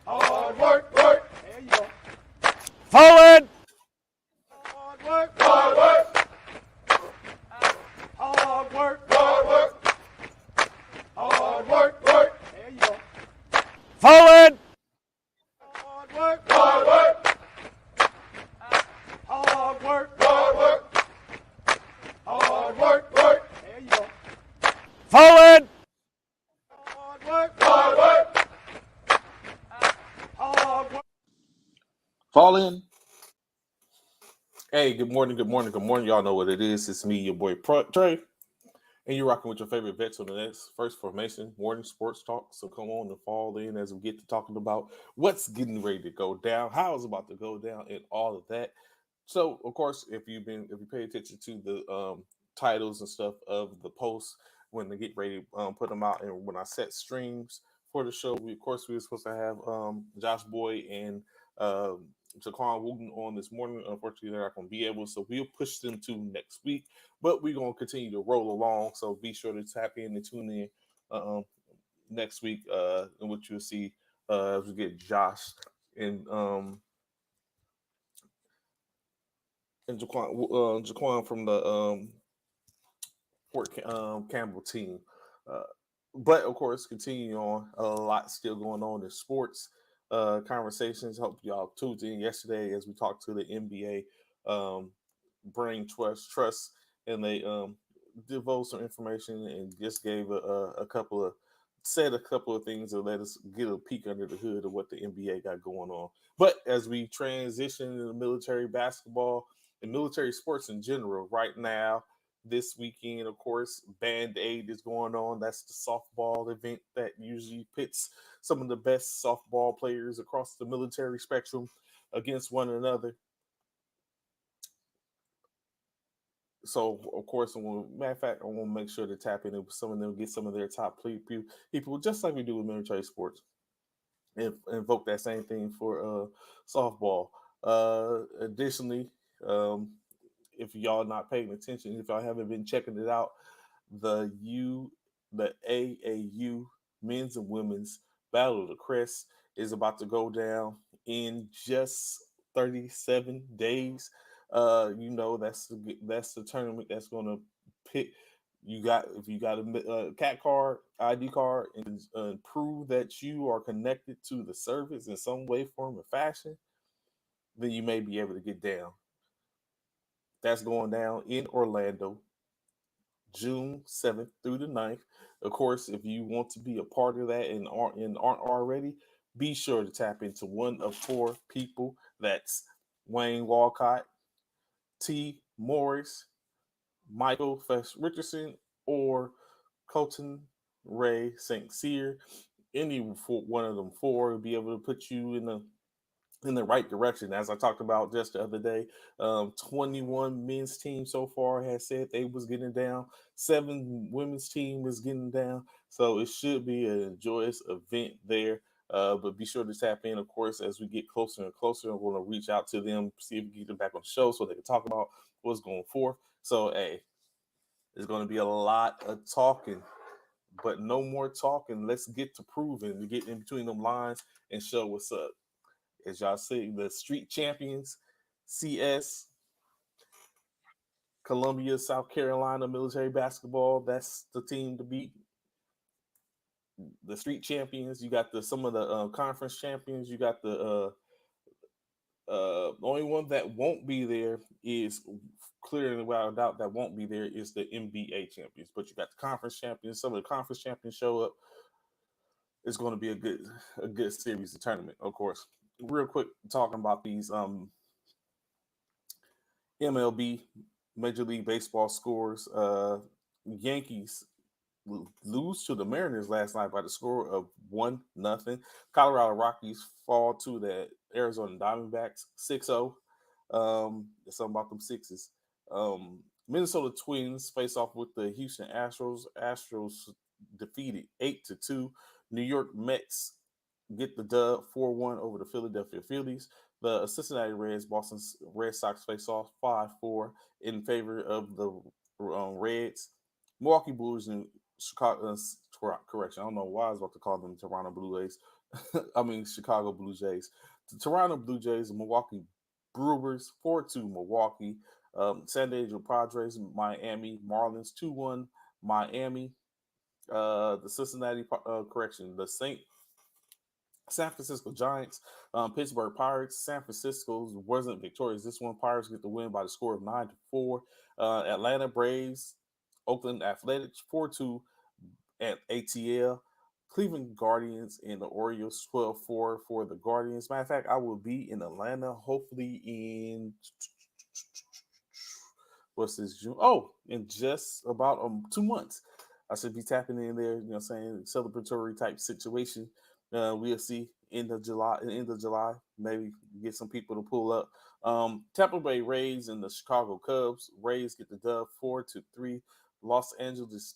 Hard work, work. There you go. Forward! Hard work, hard work. Hard work, hard work. Hard work, work. There you go. Forward! Hard work, hard work. Hard work, hard work. Hard work, work. There you go. Forward! Hard work, hard work. Hard work. Fall in. Hey, good morning. Y'all know what it is. It's me, your boy Trey, and you're rocking with your favorite vets on the next First Formation Morning Sports Talk. So come on and fall in as we get to talking about what's getting ready to go down, how it's about to go down, and all of that. So, of course, if you pay attention to the titles and stuff of the posts when they get ready to put them out, and when I set streams for the show, we were supposed to have Josh Boyd and Jaquan Wooten on this morning. Unfortunately, they're not going to be able, so we'll push them to next week. But we're going to continue to roll along, so be sure to tap in and tune in next week, in which you'll see as we get Josh and Jaquan from the Fort Campbell team. But of course, continue on. A lot still going on in sports conversations. Hope y'all tuned in yesterday as we talked to the NBA brain trust, and they divulged some information and just gave a couple of things to let us get a peek under the hood of what the NBA got going on. But as we transition into military basketball and military sports in general, right now, this weekend, of course, Band-Aid is going on. That's the softball event that usually pits some of the best softball players across the military spectrum against one another. So, of course, matter of fact, I want to make sure to tap in with some of them, get some of their top people, just like we do with military sports, and invoke that same thing for softball. Additionally, if y'all not paying attention, if y'all haven't been checking it out, the AAU men's and women's Battle of the Crest is about to go down in just 37 days. That's the tournament that's going to pick. If you got a cat card, ID card, and prove that you are connected to the service in some way, form, or fashion, then you may be able to get down. That's going down in Orlando, June 7th through the 9th. Of course, if you want to be a part of that and aren't already, be sure to tap into one of four people. That's Wayne Walcott, T. Morris, Michael Fess Richardson, or Colton Ray St. Cyr. Any one of them four will be able to put you in the right direction. As I talked about just the other day, 21 men's team so far has said they was getting down. 7 women's team is getting down. So it should be a joyous event there. But be sure to tap in, of course, as we get closer and closer. We're going to reach out to them, see if we can get them back on the show so they can talk about what's going forth. So, hey, there's going to be a lot of talking, but no more talking. Let's get to proving, to get in between them lines and show what's up. As y'all see, the street champions, CS, Columbia, South Carolina military basketball. That's the team to beat. The street champions. You got some of the conference champions. You got the only one that won't be there is clearly without a doubt that won't be there is the NBA champions. But you got the conference champions. Some of the conference champions show up. It's going to be a good series of tournament, of course. Real quick, talking about these MLB, Major League Baseball scores. Yankees lose to the Mariners last night by the score of 1-0. Colorado Rockies fall to the Arizona Diamondbacks 6-0. There's something about them sixes. Minnesota Twins face off with the Houston Astros. Astros defeated 8-2. New York Mets get the dub 4-1 over the Philadelphia Phillies. The Cincinnati Reds, Boston Red Sox face off 5-4 in favor of the Reds. Milwaukee Brewers and Correction. I don't know why I was about to call them Toronto Blue Jays. I mean Chicago Blue Jays. The Toronto Blue Jays, Milwaukee Brewers 4-2 Milwaukee. San Diego Padres, Miami Marlins 2-1 Miami. The Cincinnati correction, the San Francisco Giants, Pittsburgh Pirates. San Francisco wasn't victorious. This one, Pirates get the win by the score of 9-4. Atlanta Braves, Oakland Athletics 4-2 at ATL. Cleveland Guardians and the Orioles 12-4 for the Guardians. Matter of fact, I will be in Atlanta hopefully in what's this June? Oh, in just about 2 months. I should be tapping in there, saying celebratory type situation. We'll see end of July, maybe get some people to pull up. Tampa Bay Rays and the Chicago Cubs. Rays get the dub 4-3. Los Angeles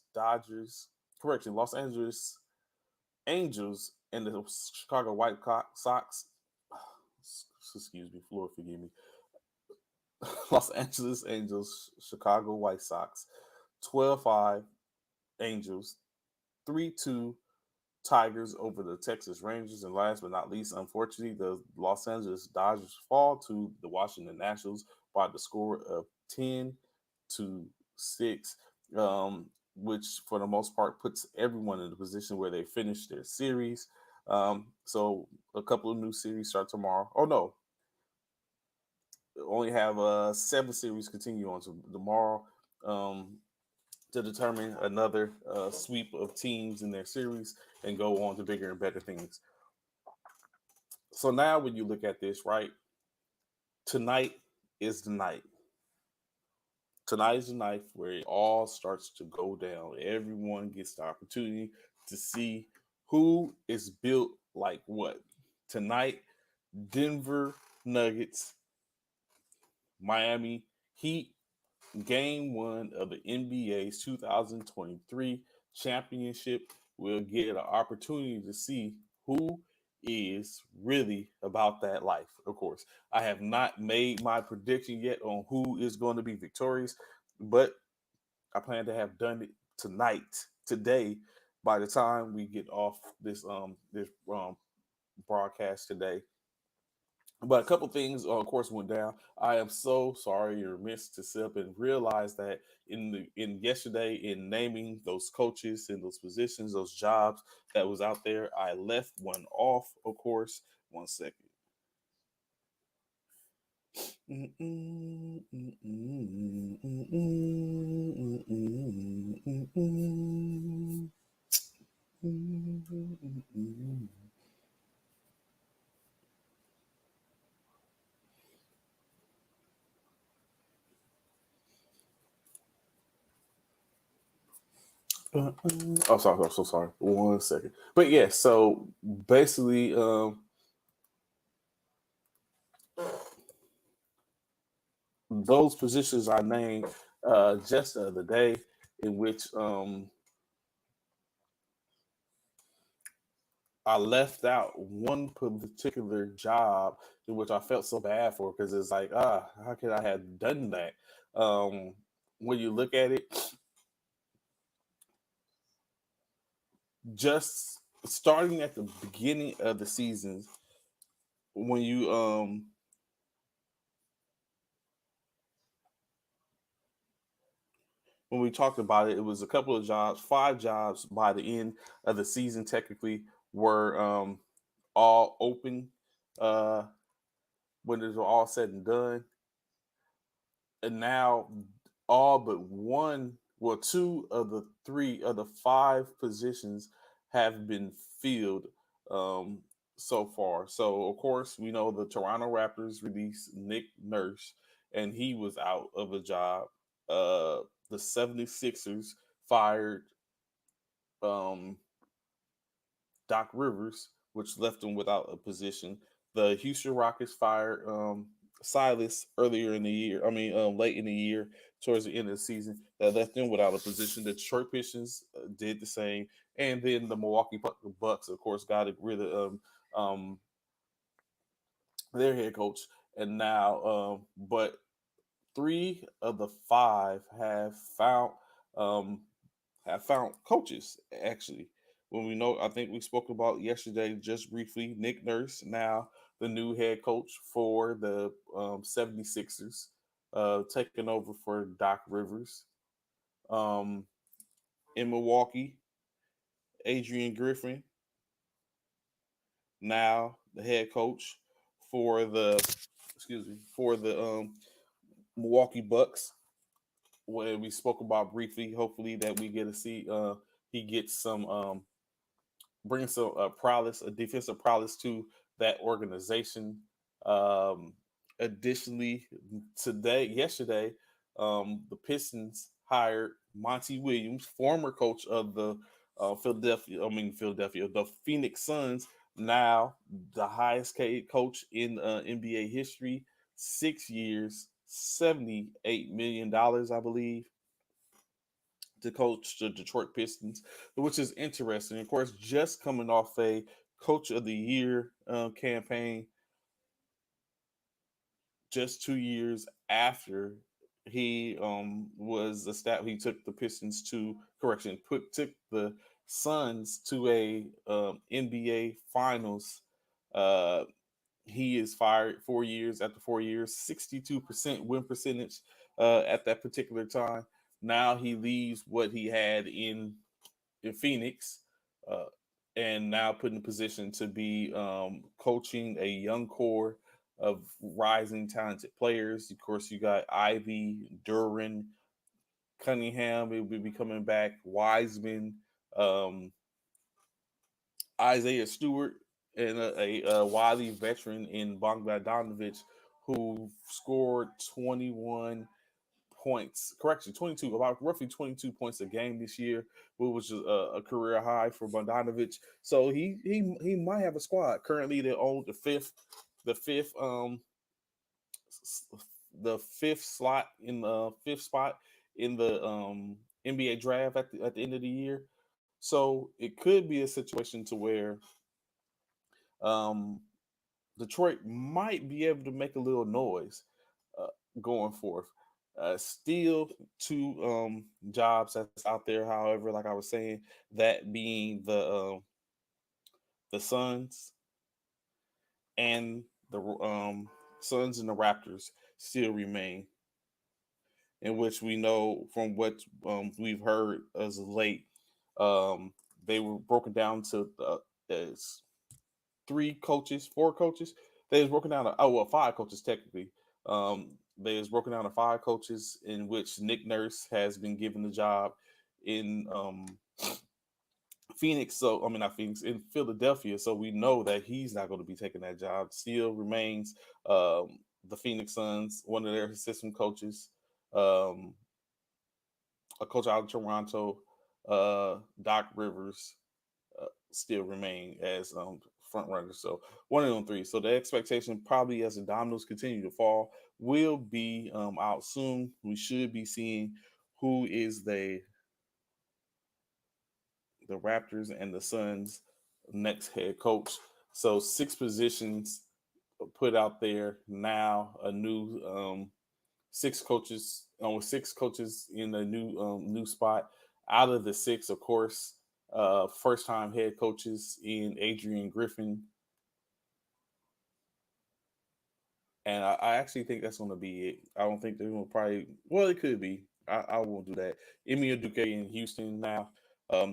Angels and the Chicago White Sox. Excuse me, Lord, forgive me. Los Angeles Angels, Chicago White Sox, 12-5 Angels, 3-2 Tigers over the Texas Rangers. And last but not least, unfortunately, the Los Angeles Dodgers fall to the Washington Nationals by the score of 10-6, which for the most part puts everyone in the position where they finish their series. So a couple of new series start tomorrow. Oh, no. Only have 7 series continue on to tomorrow to determine another sweep of teams in their series and go on to bigger and better things. So now when you look at this, right, tonight is the night. Tonight is the night where it all starts to go down. Everyone gets the opportunity to see who is built like what. Tonight, Denver Nuggets, Miami Heat, Game 1 of the NBA's 2023 championship. We'll get an opportunity to see who is really about that life. Of course, I have not made my prediction yet on who is going to be victorious, but I plan to have done it today, by the time we get off this broadcast today. But a couple things, of course, went down. I am so sorry or missed to sit up and realize that in yesterday, in naming those coaches and those positions, those jobs that was out there, I left one off. Of course, 1 second. Oh, sorry. I'm so sorry. 1 second. But yeah, so basically, those positions I named just the other day, in which I left out one particular job in which I felt so bad for, because it's like, how could I have done that? When you look at it, just starting at the beginning of the season, when you when we talked about it, it was a couple of jobs, 5 jobs by the end of the season technically were all open when it was all said and done. And now all but two of the 3 of the 5 positions have been filled so far. So, of course, we know the Toronto Raptors released Nick Nurse, and he was out of a job. The 76ers fired Doc Rivers, which left him without a position. The Houston Rockets fired Silas earlier in the year. I mean, late in the year, towards the end of the season, that left them without a position. The Detroit Pistons did the same, and then the Milwaukee Bucks, of course, got rid of their head coach. And now, but 3 of the 5 have found have found coaches actually. When we know, I think we spoke about yesterday just briefly. Nick Nurse, now the new head coach for the 76ers, taking over for Doc Rivers. Um, in Milwaukee, Adrian Griffin, now the head coach for the Milwaukee Bucks, where we spoke about briefly. Hopefully that we get to see he gets some bring some prowess, a defensive prowess to that organization. Um, Additionally, yesterday, the Pistons hired Monty Williams, former coach of the the Phoenix Suns, now the highest paid coach in NBA history, 6 years, $78 million, I believe, to coach the Detroit Pistons, which is interesting. Of course, just coming off a Coach of the Year campaign, just 2 years after he took the Pistons to correction, took the Suns to a NBA Finals. Uh, he is fired 4 years after 4 years, 62% win percentage at that particular time. Now he leaves what he had in Phoenix, uh, and now put in a position to be coaching a young core of rising talented players. Of course, you got Ivy, Duran, Cunningham. Will be coming back. Wiseman, um, Isaiah Stewart, and a wily veteran in Bogdanovich, who scored 21 points. Correction, 22, about roughly 22 points a game this year, which was a career high for Bogdanovich. So he might have a squad. Currently, they own the fifth the fifth slot in the fifth spot in the NBA draft at the end of the year. So it could be a situation to where um, Detroit might be able to make a little noise uh, going forth. Still two jobs that's out there. However, like I was saying, that being the Suns and the Suns and the Raptors still remain, in which we know from what we've heard as of late, um, they were broken down to as three coaches, four coaches. They was broken down to five coaches technically. They was broken down to five coaches, in which Nick Nurse has been given the job in Phoenix. So I mean not Phoenix, in Philadelphia. So we know that he's not going to be taking that job. Still remains the Phoenix Suns, one of their assistant coaches, um, a coach out of Toronto, Doc Rivers, still remain as front runners. So one of them three. So the expectation, probably as the dominoes continue to fall, will be out soon. We should be seeing who is the Raptors and the Suns next head coach. So six positions put out there now. A new six coaches in a new spot. Out of the six, of course, first time head coaches in Adrian Griffin, and I actually think that's going to be it. I don't think they're going to probably. Well, it could be. I won't do that. Emil Duque in Houston now.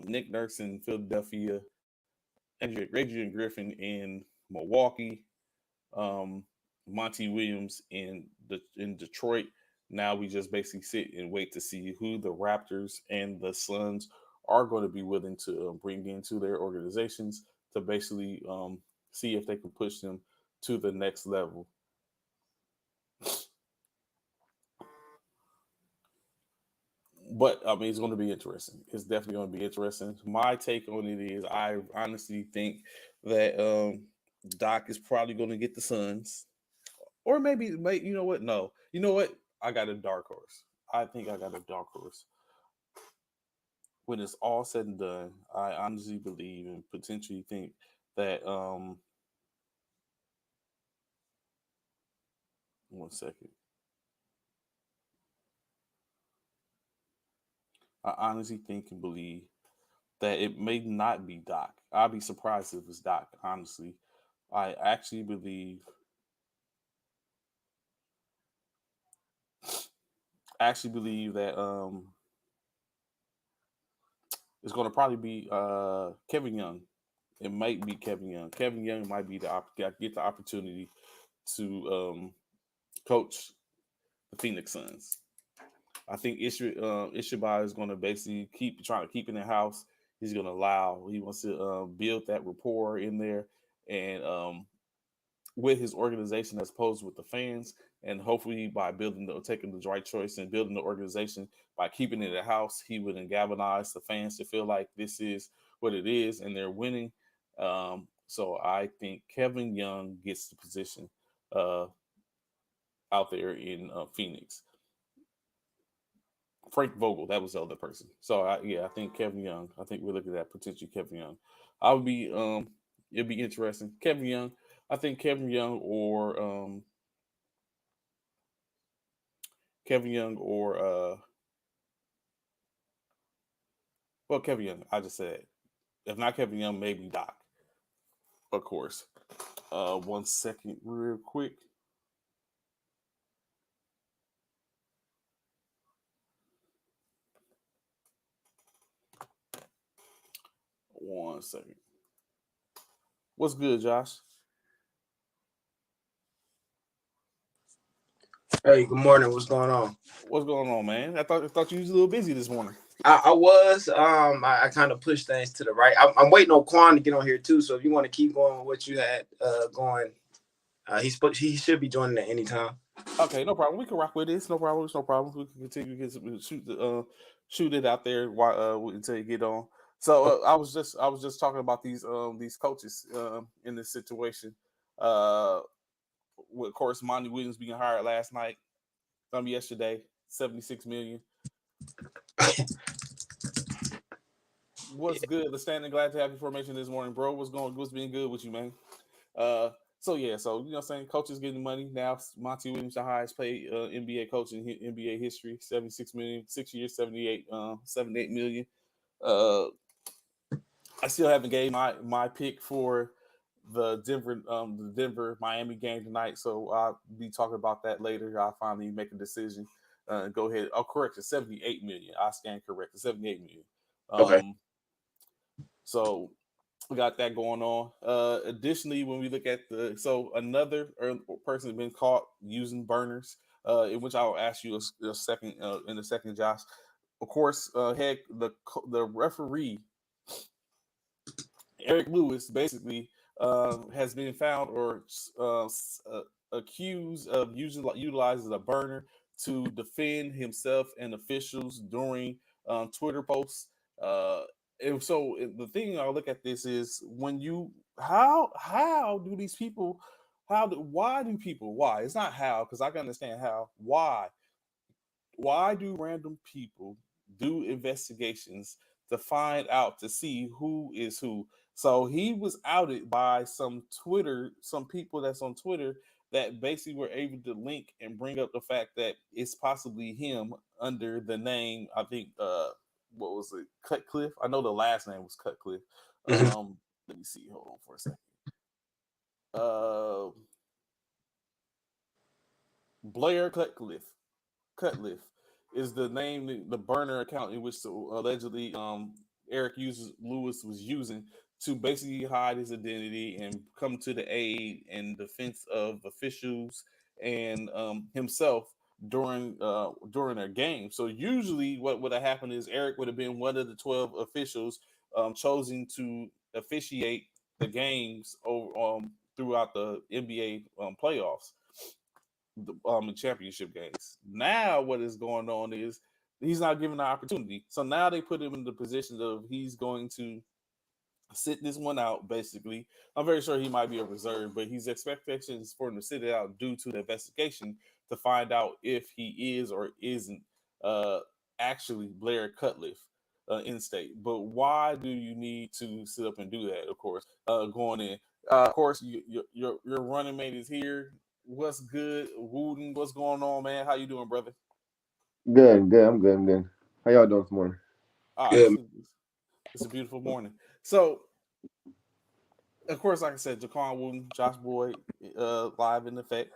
Nick Nurse in Philadelphia. Adrian Griffin in Milwaukee. um, Monty Williams in Detroit. Now we just basically sit and wait to see who the Raptors and the Suns are going to be willing to bring into their organizations to basically see if they can push them to the next level. But I mean, it's going to be interesting. It's definitely going to be interesting. My take on it is, I honestly think that Doc is probably going to get the Suns. Or maybe, you know what? No. You know what? I got a dark horse. I think I got a dark horse. When it's all said and done, I honestly believe and potentially think that one second. I honestly think and believe that it may not be Doc. I'd be surprised if it's Doc. Honestly, I actually believe that it's going to probably be Kevin Young. It might be Kevin Young. Kevin Young might be get the opportunity to coach the Phoenix Suns. I think Ishibai is going to basically keep trying to keep it in house. He's going to allow. He wants to build that rapport in there, and with his organization as opposed with the fans, and hopefully by taking the right choice and building the organization by keeping it in house, he would galvanize the fans to feel like this is what it is and they're winning. So I think Kevin Young gets the position uh, out there in Phoenix. Frank Vogel, that was the other person. So I think Kevin Young. I think we're looking at potential Kevin Young. I would be it'd be interesting. Kevin Young. I think Kevin Young or Kevin Young. I just said if not Kevin Young, maybe Doc. Of course. 1 second, real quick. One second. What's good, Josh? Hey, good morning. What's going on? What's going on, man? I thought you was a little busy this morning. I was. I kind of pushed things to the right. I'm waiting on Quan to get on here too. So if you want to keep going with what you had going, he should be joining at any time. Okay, no problem. We can rock with this. No problem. It's no problem. We can continue to shoot it out there until you get on. So I was just talking about these coaches in this situation. Uh, with of course Monty Williams being hired last night, yesterday, 76 million. What's good? The standing glad to have your formation this morning, bro. What's been good with you, man? So you know what I'm saying, coaches getting money now. Monty Williams, the highest paid NBA coach in NBA history, 76 million, 6 years, 78 million. I still haven't gave my pick for the Denver Miami game tonight, so I'll be talking about that later. I'll finally make a decision. Go ahead. Oh, correct. It's 78 million. I stand correct. It's 78 million. Okay. So we got that going on. Additionally, when we look at another person has been caught using burners, in which I'll ask you a second in a second, Josh. Of course, the referee Eric Lewis basically has been found or accused of utilizing a burner to defend himself and officials during Twitter posts. And so the thing I look at this is when you how do these people why do people why it's not how because I can understand how why do random people do investigations to find out to see who is who? So he was outed by some people that's on Twitter that basically were able to link and bring up the fact that it's possibly him under the name, I think what was it, Cutcliffe? I know the last name was Cutcliffe. Let me see, hold on for a second. Uh Blair Cutcliffe is the name, the burner account in which allegedly Lewis was using to basically hide his identity and come to the aid and defense of officials and himself during their game. So usually, what would have happened is Eric would have been one of the 12 officials chosen to officiate the games throughout the NBA playoffs, the championship games. Now what is going on is he's not given the opportunity. So now they put him in the position of he's going to sit this one out. Basically, I'm very sure he might be a reserve, but his expectations for him to sit it out due to the investigation to find out if he is or isn't uh, actually Blair Cutcliffe in state. But why do you need to sit up and do that? Of course, going in. Of course, your running mate is here. What's good, Wooten? What's going on, man? How you doing, brother? Good, good. I'm good. I'm good. How y'all doing this morning? Good. It's a beautiful morning. So, of course, like I said, Jaquan Wooten, Josh Boyd, live in effect.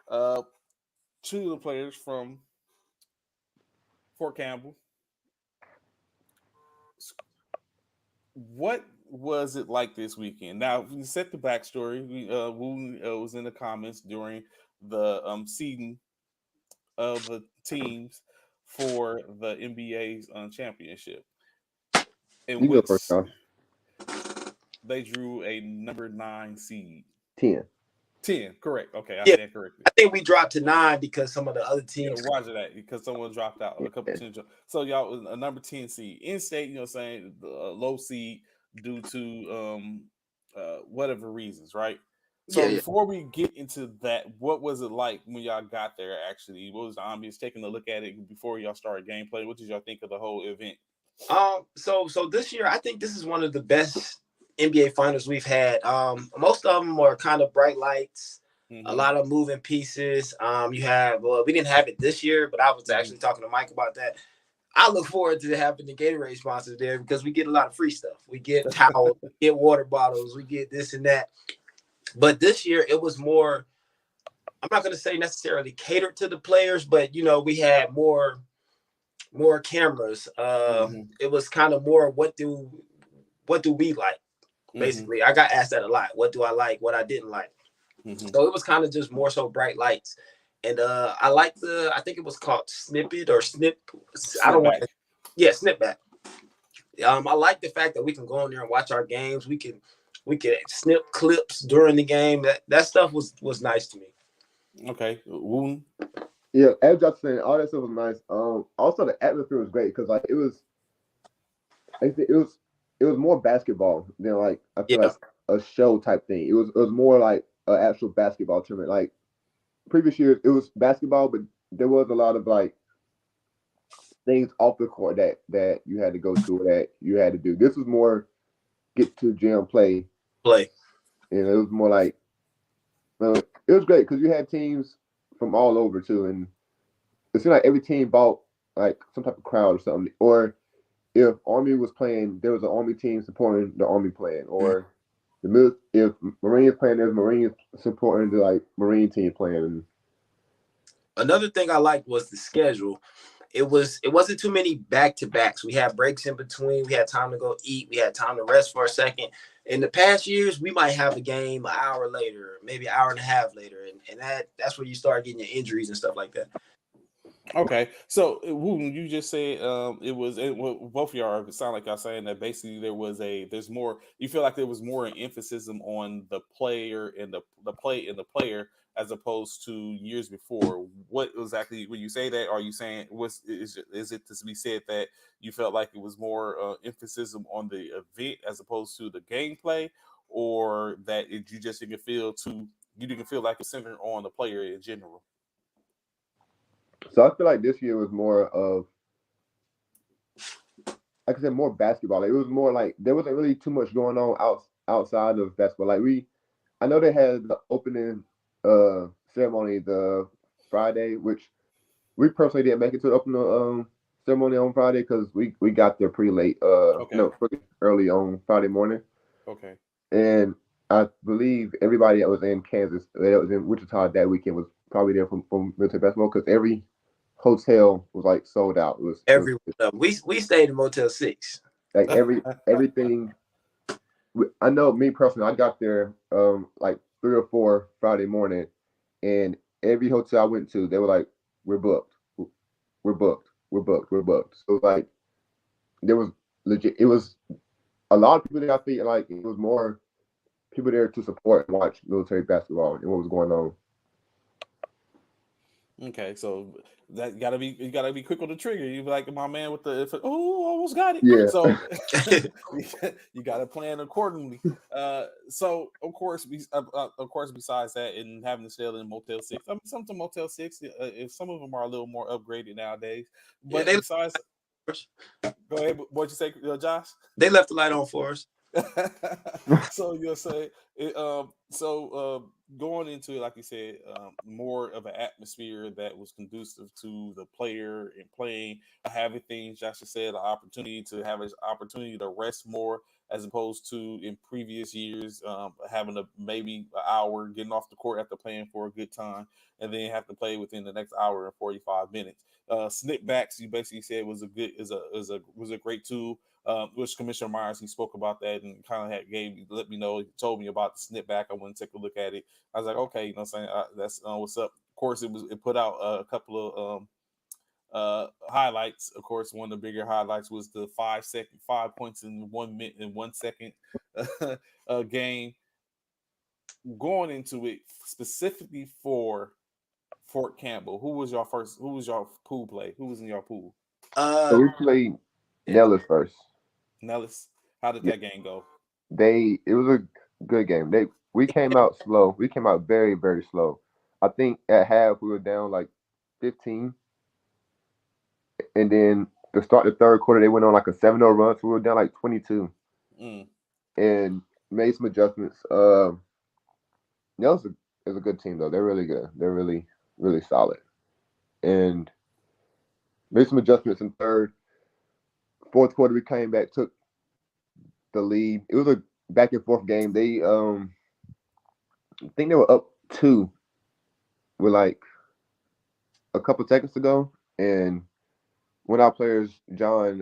Two of the players from Fort Campbell. What was it like this weekend? Now, we set the backstory. Wooten was in the comments during the seeding of the teams for the NBA's championship, in You go which first, Josh. they drew a number 9 seed. 10. 10, correct. Okay, I Yeah. stand corrected. I think we dropped to 9 because some of the other teams. Yeah, Roger that, because someone dropped out. A couple teams. So y'all was a number 10 seed. In state, saying low seed due to whatever reasons, right? So Yeah. before we get into that, what was it like when y'all got there? Actually, what was the ambience? Taking a look at it before y'all started gameplay. What did y'all think of the whole event? So this year, I think this is one of the best NBA finals we've had. Most of them are kind of bright lights, a lot of moving pieces. We didn't have it this year, but I was actually talking to Mike about that. I look forward to having the Gatorade sponsors there because we get a lot of free stuff. We get towels, we get water bottles, we get this and that. But this year, it was more, I'm not going to say necessarily catered to the players, but, we had more cameras. It was kind of more, what do we like? Basically, I got asked that a lot. What do I like? What I didn't like? So it was kind of just more so bright lights. And I like I think it was called Snippet or Snip. I don't know. Yeah, Snipback. I like the fact that we can go in there and watch our games. We can snip clips during the game. That stuff was nice to me. Okay. Wooten. Yeah, as Josh saying, all that stuff was nice. Also the atmosphere was great because it was more basketball than I feel like a show type thing. It was more like an actual basketball tournament. Like previous years, it was basketball, but there was a lot of things off the court that you had to go to, that you had to do. This was more get to gym, play, and it was more like it was great because you had teams from all over too, and it seemed like every team bought some type of crowd or something. Or if Army was playing, there was an Army team supporting the Army playing, or if Marines playing, there's Marines supporting the Marine team playing. Another thing I liked was the schedule. It wasn't too many back-to-backs. We had breaks in between. We had time to go eat. We had time to rest for a second. In the past years, we might have a game an hour later, maybe an hour and a half later, and that's where you start getting your injuries and stuff like that. Okay, so Wooten, you just said both of y'all sound like y'all saying that basically there's more. You feel like there was more an emphasis on the player and the play and the player as opposed to years before. What exactly when you say that? Are you saying is it to be said that you felt like it was more emphasis on the event as opposed to the gameplay, or that you didn't feel like it's centered on the player in general? So I feel like this year was more of, like I said, more basketball. It was more like there wasn't really too much going on outside of basketball. I know they had the opening ceremony the Friday, which we personally didn't make it to the opening ceremony on Friday because we got there pretty late. Pretty early on Friday morning. Okay. And I believe everybody that was in Kansas, that was in Wichita that weekend, was probably there from military basketball because every hotel was sold out. We stayed in Motel 6. Everything. I know me personally, I got there 3 or 4 Friday morning, and every hotel I went to, they were like, "We're booked, we're booked, we're booked, we're booked." So there was legit. It was a lot of people there. I think it was more people there to support and watch military basketball and what was going on. Okay, so that you gotta be quick on the trigger. You be like my man with almost got it. Yeah. So you gotta plan accordingly. So of course, besides that, and having to stay in Motel 6, I mean, some to Motel 6, if some of them are a little more upgraded nowadays. But besides, go ahead. What you say, Josh? They left the light on for us. So you'll say going into it, like you said, more of an atmosphere that was conducive to the player and playing, having things, Josh said, an opportunity to have an opportunity to rest more, as opposed to in previous years having maybe an hour getting off the court after playing for a good time, and then have to play within the next hour and 45 minutes. Snip backs, you basically said was a great tool. Which Commissioner Myers, he spoke about that and kind of told me about the snip back. I went and take a look at it. I was like, okay, you know what I'm saying? That's what's up. Of course, it put out a couple of highlights. Of course, one of the bigger highlights was the 5 points in 1 minute and 1 second game. Going into it specifically for Fort Campbell, who was your pool play? Who was in your pool? So we played Nellis first. Nellis, how did that game go? It was a good game. We came out slow. We came out very, very slow. I think at half we were down like 15. And then to start the third quarter, they went on like a 7-0 run. So we were down like 22. And made some adjustments. Nellis is a good team, though. They're really good. They're really, really solid. And made some adjustments in third. Fourth quarter, we came back, took the lead. It was a back and forth game. They, I think they were up 2 with like a couple seconds to go, and one of our players, John,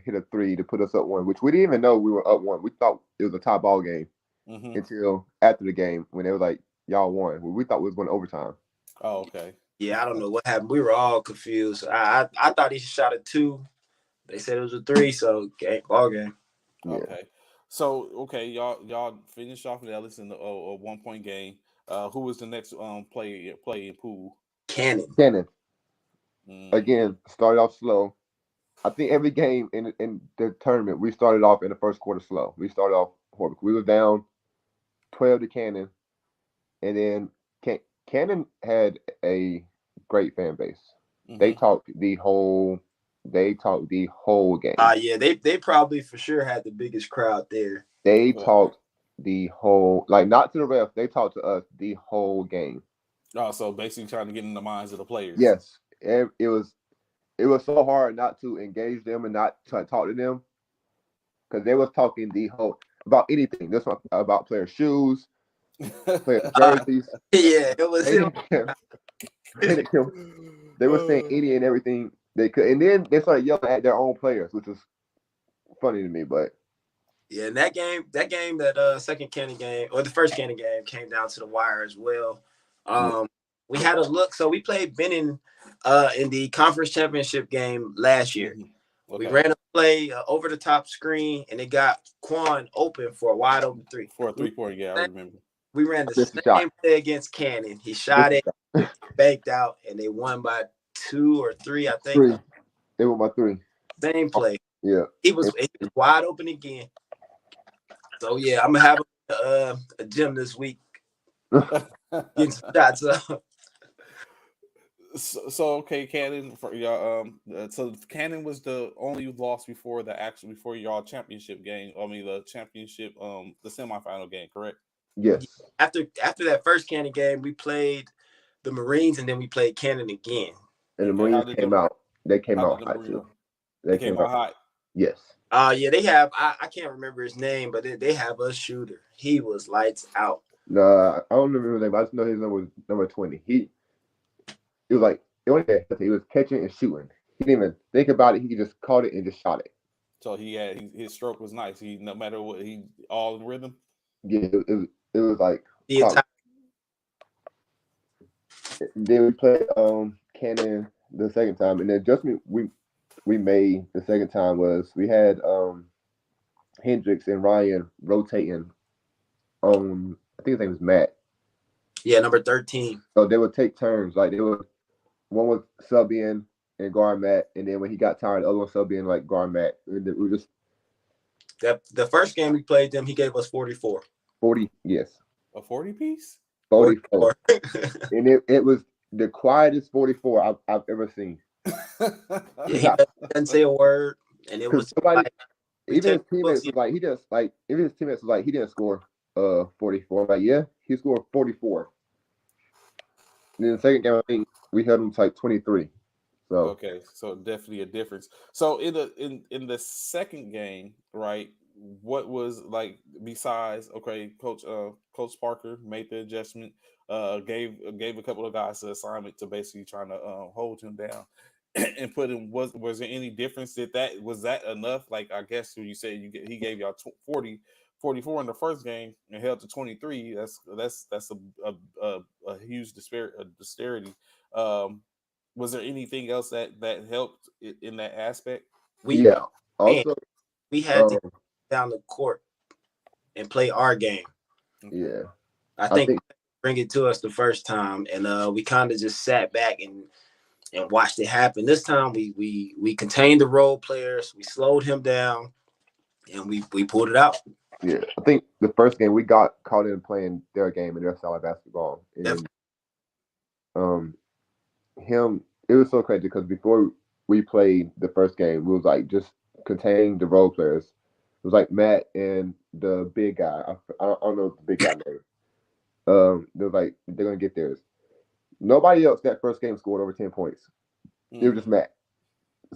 hit a 3 to put us up 1, which we didn't even know we were up 1. We thought it was a tie ball game until after the game when they were like, "Y'all won." We thought we was going to overtime. Oh, okay. Yeah, I don't know what happened. We were all confused. I thought he shot a 2. They said it was a 3, so ball game. Yeah. Okay. So y'all finished off with Ellis in a 1-point game. Who was the next play in pool? Cannon. Again, started off slow. I think every game in the tournament, we started off in the first quarter slow. We started off horrible. We were down 12 to Cannon, and then Cannon had a great fan base. They talked the whole game. Yeah, they probably for sure had the biggest crowd there. They talked the whole, like, not to the ref. They talked to us the whole game. Oh, so basically trying to get in the minds of the players. Yes, it was so hard not to engage them and not try to talk to them, because they was talking the whole about anything. This one about player shoes, player jerseys. Yeah, it was. They were saying any and everything they could, and then they started yelling at their own players, which was funny to me. But yeah, and that second Cannon game, or the first Cannon game, came down to the wire as well. We had a look. So we played Benning in the conference championship game last year. Okay. We ran a play over the top screen, and it got Jaquan open for a wide open 3. For a 3-point, yeah, I remember. We ran the same play against Cannon. He shot it, banked out, and they won by 2 or 3, I think. 3. They won by 3. Same play. Yeah. He was wide open again. So yeah, I'm gonna have a gym this week. Getting some shots up. So okay, Cannon for y'all. So Cannon was the only loss before y'all championship game. I mean the championship, the semifinal game, correct? Yes. After that first Cannon game, we played the Marines, and then we played Cannon again. And the Marines came out. They came out hot too. They came out hot. Yes. Yeah, they have. I can't remember his name, but they have a shooter. He was lights out. No, I don't remember his name. I just know his number was number 20. He was like, he was catching and shooting. He didn't even think about it. He just caught it and just shot it. So his stroke was nice. He, no matter what, he all in rhythm. Yeah, it was like. The then we played Cannon the second time, and the adjustment we made the second time was we had Hendricks and Ryan rotating on, I think his name was Matt. Yeah, number 13. So they would take turns. Like one would sub in and guard Matt, and then when he got tired, the other one sub in like guard Matt. We just the first game we played them, he gave us 44. 40, yes. A 40 piece? 44. And it was the quietest 44 I've ever seen. Yeah, he doesn't say a word, and it was somebody, even his teammates was like, he didn't score 44. Like, yeah, he scored 44. And then the second game, I think we held them to like 23. So Okay, so definitely a difference. So in the second game, right? What was like besides Coach Parker made the adjustment, gave a couple of guys the assignment to basically trying to hold him down and put him. Was there any difference? That was that enough? Like I guess when you said he gave y'all 44 in the first game and held to 23. That's a huge disparity. Um, was there anything else that helped in that aspect? We yeah. and Also, we had to um, get down the court and play our game. Okay. yeah, I I think think bring it to us the first time, and we kind of just sat back and watched it happen. This time we contained the role players, we slowed him down, and we pulled it out. yeah, I think the first game we got caught in playing their game and their style of basketball, and Definitely. um, him. It was so crazy because before we played the first game, we was like just containing the role players. It was like Matt and the big guy. I don't know the big guy name. They was like they're gonna get theirs. Nobody else that first game scored over 10 points. It was Mm, just Matt.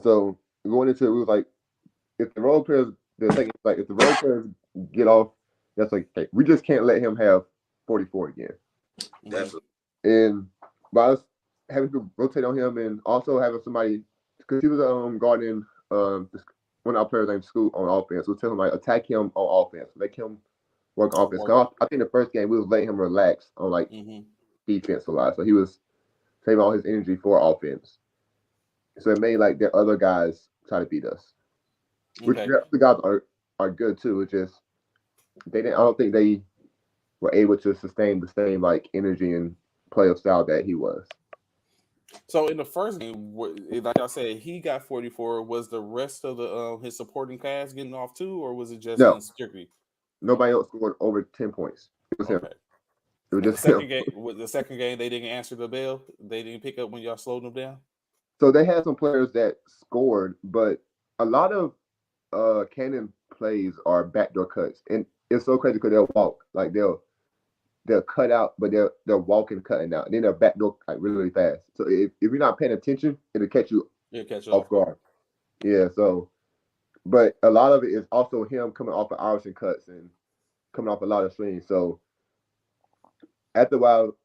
So going into it, we was like, if the role players, the second, like if the role players get off, that's like okay, we just can't let him have 44 again. mhm. Definitely. And by us having to rotate on him and also having somebody, because he was guarding one of our players named Scoot on offense, we tell him like attack him on offense, make him work on offense. Work. 'Cause I think the first game we was letting him relax on like Hmm. defense a lot, so he was saving all his energy for offense. So it made like the other guys try to beat us, which Okay. the other guys are good too. It's just they didn't. I don't think they were able to sustain the same like energy and play of style that he was. So in the first game, like I said, he got 44. Was the rest of the his supporting cast getting off too, or was it just him No, strictly? nobody else scored over 10 points. It was him. Okay. It was And the just him. second game, they didn't answer the bell. They didn't pick up when y'all slowed them down. So they had some players that scored, but a lot of Cannon plays are backdoor cuts, and it's so crazy because they'll walk like they'll cut out, but they're walking cutting out, and then they're backdoor like really, really fast. So if you're not paying attention, it'll catch you Yeah, catch you off off guard. guard. Yeah. So, but a lot of it is also him coming off of Irish cuts and coming off a lot of swings. So after a while,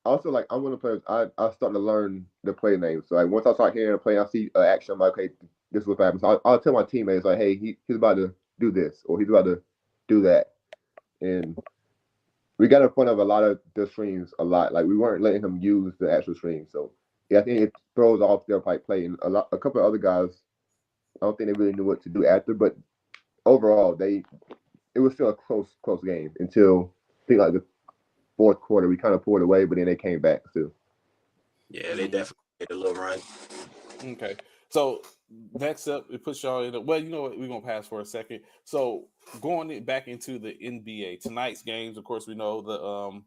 also like I'm one of the players. I start to learn the play names. So like once I start hearing a play, I see action. I'm like, okay, this is what happens. So I'll tell my teammates like, hey, he's about to do this or he's about to do that, and we got in front of a lot of the streams a lot. Like we weren't letting him use the actual stream. So yeah, I think it throws off their pipe play. And a couple of other guys, I don't think they really knew what to do after. But overall, it was still a close game until I think like the fourth quarter. We kind of pulled away, but then they came back too. Yeah, they Mm, definitely made a little run. okay. So next up, it puts y'all in. Well, you know what? We're gonna pass for a second. So back into the NBA tonight's games. Of course, we know the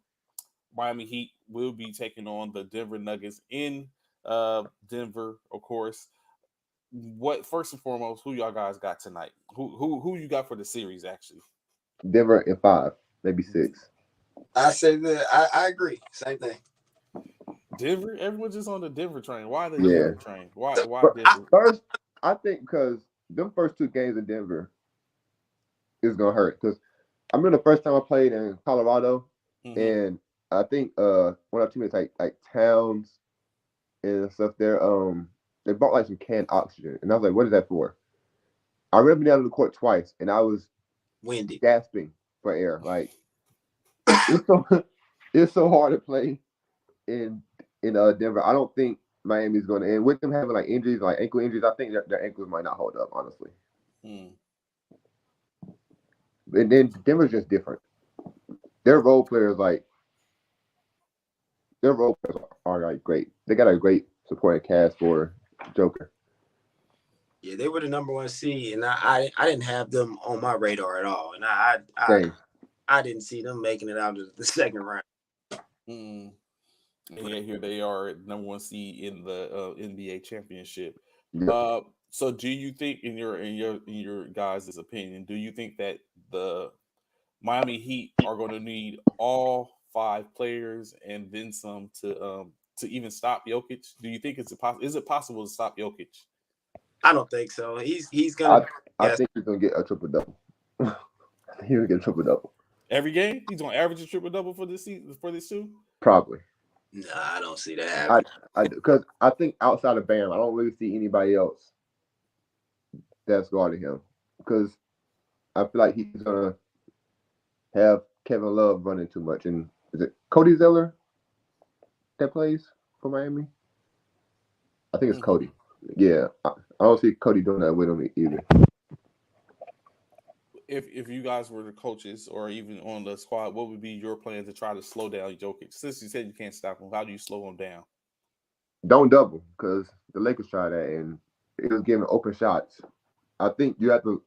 Miami Heat will be taking on the Denver Nuggets in Denver. Of course. What first and foremost, who y'all guys got tonight? Who you got for the series actually? Denver in 5, maybe 6. I say that I agree. Same thing. Denver. Everyone's just on the Denver train. Why the Yeah. Denver train? Why But Denver? first, I think because them first 2 games in Denver is gonna hurt. Because I remember the first time I played in Colorado, Hmm. and I think one of our teammates like Towns and stuff there. They bought like some canned oxygen, and I was like, "What is that for?" I remember being out on the court twice, and I was Windy. gasping for air. Like it's so it's so hard to play in Denver. I don't think Miami's going to end with them having like injuries, like ankle injuries. I think their ankles might not hold up, honestly. Mm. And then Denver's just different. Their role players like their role players are like great. They got a great supporting cast for Joker. Yeah, they were the number one seed, and I didn't have them on my radar at all, and Same. I didn't see them making it out of the second round. Mm. And yet here they are, number one seed in the NBA championship. Yep. So do you think, in your guys' opinion, do you think that the Miami Heat are going to need all 5 players and then some to even stop Jokic? Do you think is it possible to stop Jokic? I don't think so. He's I gonna. I Yes. think he's gonna get a triple double. I think he's gonna get a triple double. Every game, he's gonna average a triple double for this season for this too. Probably. Nah, I don't see that I happening. because I think outside of Bam, I don't really see anybody else that's guarding him. Because I feel like he's gonna have Kevin Love running too much. And is it Cody Zeller that plays for Miami? I think it's Cody. Yeah, I don't see Cody doing that with him either. If you guys were the coaches or even on the squad, what would be your plan to try to slow down Jokic? Since you said you can't stop him, how do you slow him down? Don't double because the Lakers tried that and it was giving open shots. I think you have to,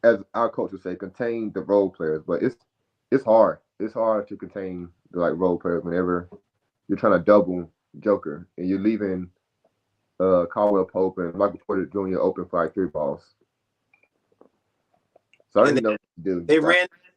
as our coach would say, contain the role players. But it's hard. It's hard to contain the role players whenever you're trying to double Joker and you're leaving Caldwell Pope and Michael Porter Jr. open for 3 balls. So I And didn't know what to do.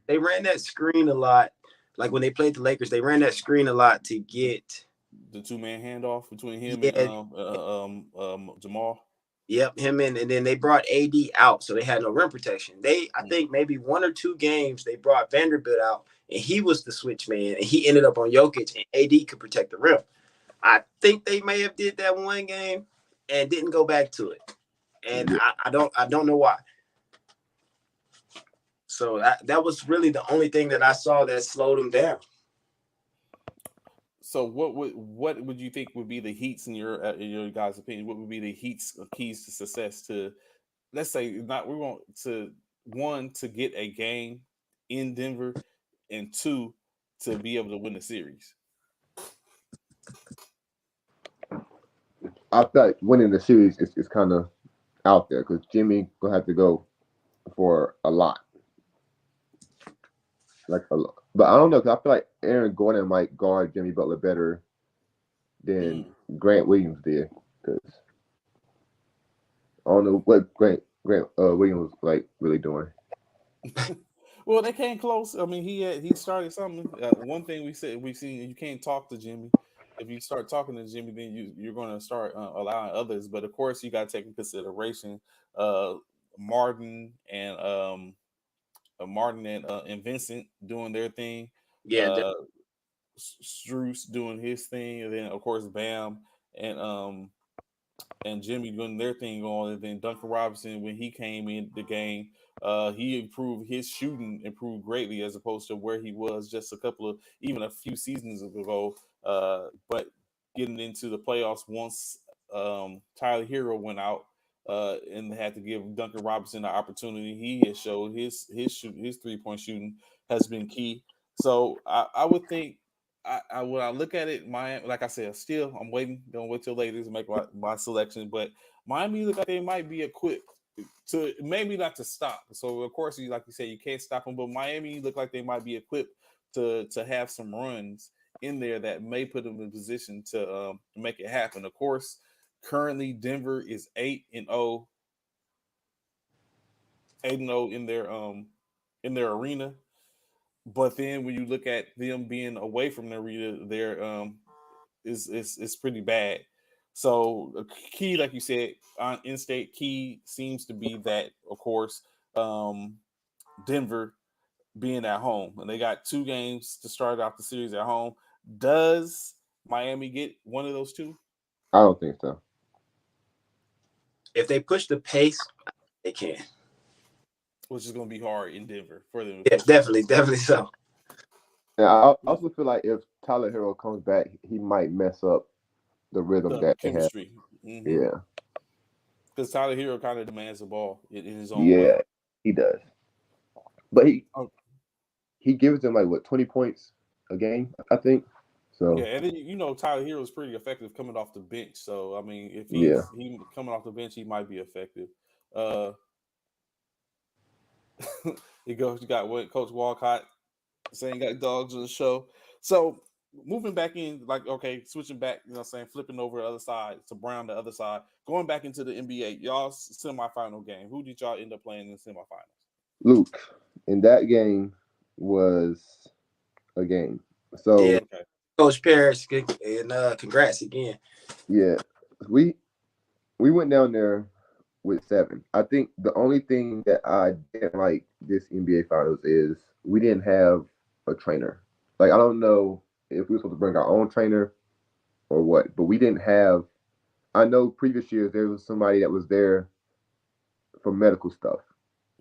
they ran that screen a lot. Like when they played the Lakers, they ran that screen a lot to get the 2-man handoff between him and Jamal. Yep, him and then they brought AD out, so they had no rim protection. I think maybe 1 or 2 games they brought Vanderbilt out, and he was the switch man, and he ended up on Jokic, and AD could protect the rim. I think they may have did that one game and didn't go back to it, and Yeah. I don't know why. So that was really the only thing that I saw that slowed him down. So what would you think would be the Heat's in your guys' opinion? What would be the Heat's keys to success to, let's say, not we want to, 1, to get a game in Denver, and 2, to be able to win the series? I feel like winning the series is kind of out there because Jimmy gonna have to go for a lot. But I don't know because I feel like Aaron Gordon might guard Jimmy Butler better than Grant Williams did. Because I don't know what Grant Williams was really doing. Well, they came close. I mean, he started something. One thing we've seen, you can't talk to Jimmy. If you start talking to Jimmy, then you're going to start allowing others. But of course, you got to take in consideration Martin and and Vincent doing their thing. Yeah, Struce doing his thing, and then of course Bam and Jimmy doing their thing going, and then Duncan Robinson when he came in the game, he improved his shooting improved greatly as opposed to where he was just even a few seasons ago. But getting into the playoffs once Tyler Hero went out and had to give Duncan Robinson the opportunity, he has showed his 3-point shooting has been key. So I would think. When I look at it, Miami, like I said, still I'm waiting. Don't wait till later to make my selection. But Miami look like they might be equipped to maybe not to stop. So of course, like you said, you can't stop them. But Miami look like they might be equipped to have some runs in there that may put them in position to make it happen. Of course, currently Denver is 8-0, 8-0 in their arena. But then when you look at them being away from the arena, there is pretty bad. So a key, like you said, on in-state key seems to be that, of course, Denver being at home, and they got 2 games to start off the series at home. Does Miami get one of those 2? I don't think so. if they push the pace, they can. Which is going to be hard in Denver for them. Yeah, definitely so. And I also feel like if Tyler Hero comes back, he might mess up the rhythm that chemistry. They have. Yeah. Because Tyler Hero kind of demands the ball in his own way. way. He does. But he gives them 20 points a game, I think. So yeah, and then Tyler Hero is pretty effective coming off the bench. So I mean, if he coming off the bench, he might be effective. You got what Coach Walcott saying, got dogs on the show. So moving back in, switching back, flipping over the other side to Brown, the other side, going back into the NBA, y'all's semifinal game. Who did y'all end up playing in the semifinals? Luke. And that game was a game. So yeah, Coach Parrish, and congrats again. yeah, we went down there with 7. I think the only thing that I didn't like this NBA Finals is we didn't have a trainer. Like I don't know if we were supposed to bring our own trainer or what, but we didn't have. I know previous years there was somebody that was there for medical stuff.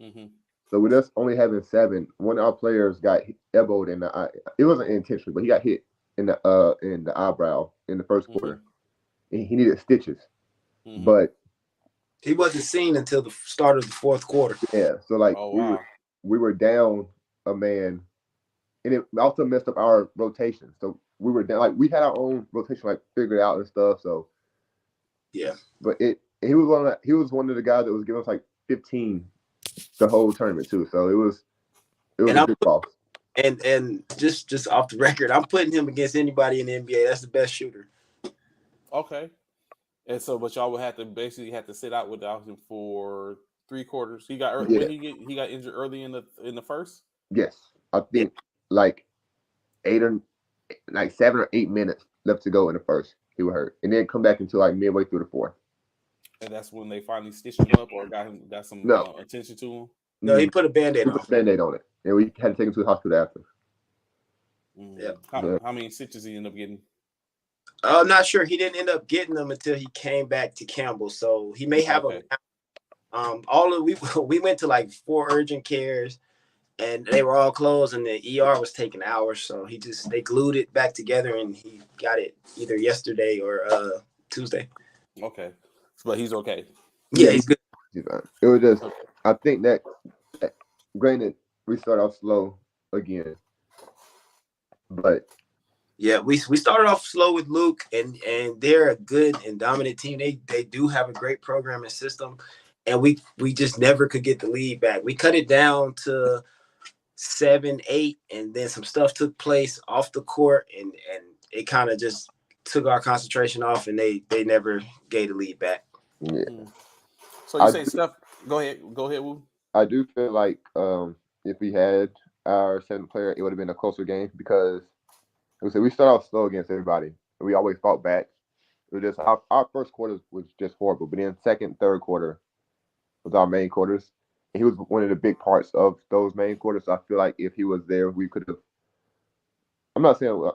Mm-hmm. So with us only having 7, one of our players got elbowed in the eye. It wasn't intentionally, but he got hit in the eyebrow in the first quarter, and he needed stitches. Mm-hmm. But he wasn't seen until the start of the fourth quarter. Yeah, so like we were down a man, and it also messed up our rotation. So we were down, like we had our own rotation like figured out and stuff. So yeah, but he was one of the guys that was giving us like 15 the whole tournament too. So it was a big loss. And just off the record, I'm putting him against anybody in the NBA. That's the best shooter. Okay. And so, but y'all would have to sit out without him for 3 quarters. He got when he got injured early in the first. Yes, I think like 7 or 8 minutes left to go in the first. He was hurt, and then come back until like midway through the fourth. And that's when they finally stitched him up or got some attention to him. No, he put a Band-Aid on. Put a Band-Aid on it, and we had to take him to the hospital after. Yeah. How many stitches he ended up getting? I'm not sure. He didn't end up getting them until he came back to Campbell. So he may have them. We went to like 4 urgent cares, and they were all closed, and the ER was taking hours. So they glued it back together, and he got it either yesterday or Tuesday. Okay, but he's okay. Yeah, he's good. It was just, I think that granted, we start off slow again, but yeah, we started off slow with Luke, and they're a good and dominant team. They do have a great programming system, and we just never could get the lead back. We cut it down to 7, 8, and then some stuff took place off the court, and it kind of just took our concentration off, and they never gave the lead back. Yeah. So you say stuff. Go ahead, Woo. I do feel like if we had our 7th player, it would have been a closer game because we start off slow against everybody, and we always fought back. It was just our first quarter was just horrible, but then second, third quarter was our main quarters. And he was one of the big parts of those main quarters. So I feel like if he was there, we could have. I'm not saying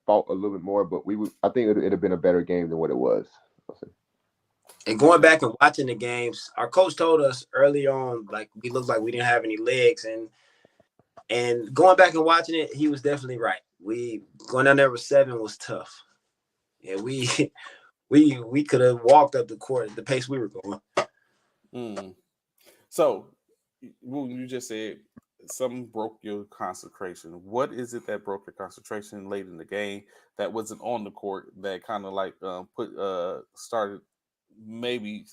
fought a little bit more, but I think it'd have been a better game than what it was. And going back and watching the games, our coach told us early on, like we looked like we didn't have any legs, and going back and watching it, he was definitely right. We going down there with 7 was tough. Yeah, we could have walked up the court at the pace we were going. So, you just said something broke your concentration. What is it that broke your concentration late in the game that wasn't on the court that kind of like started maybe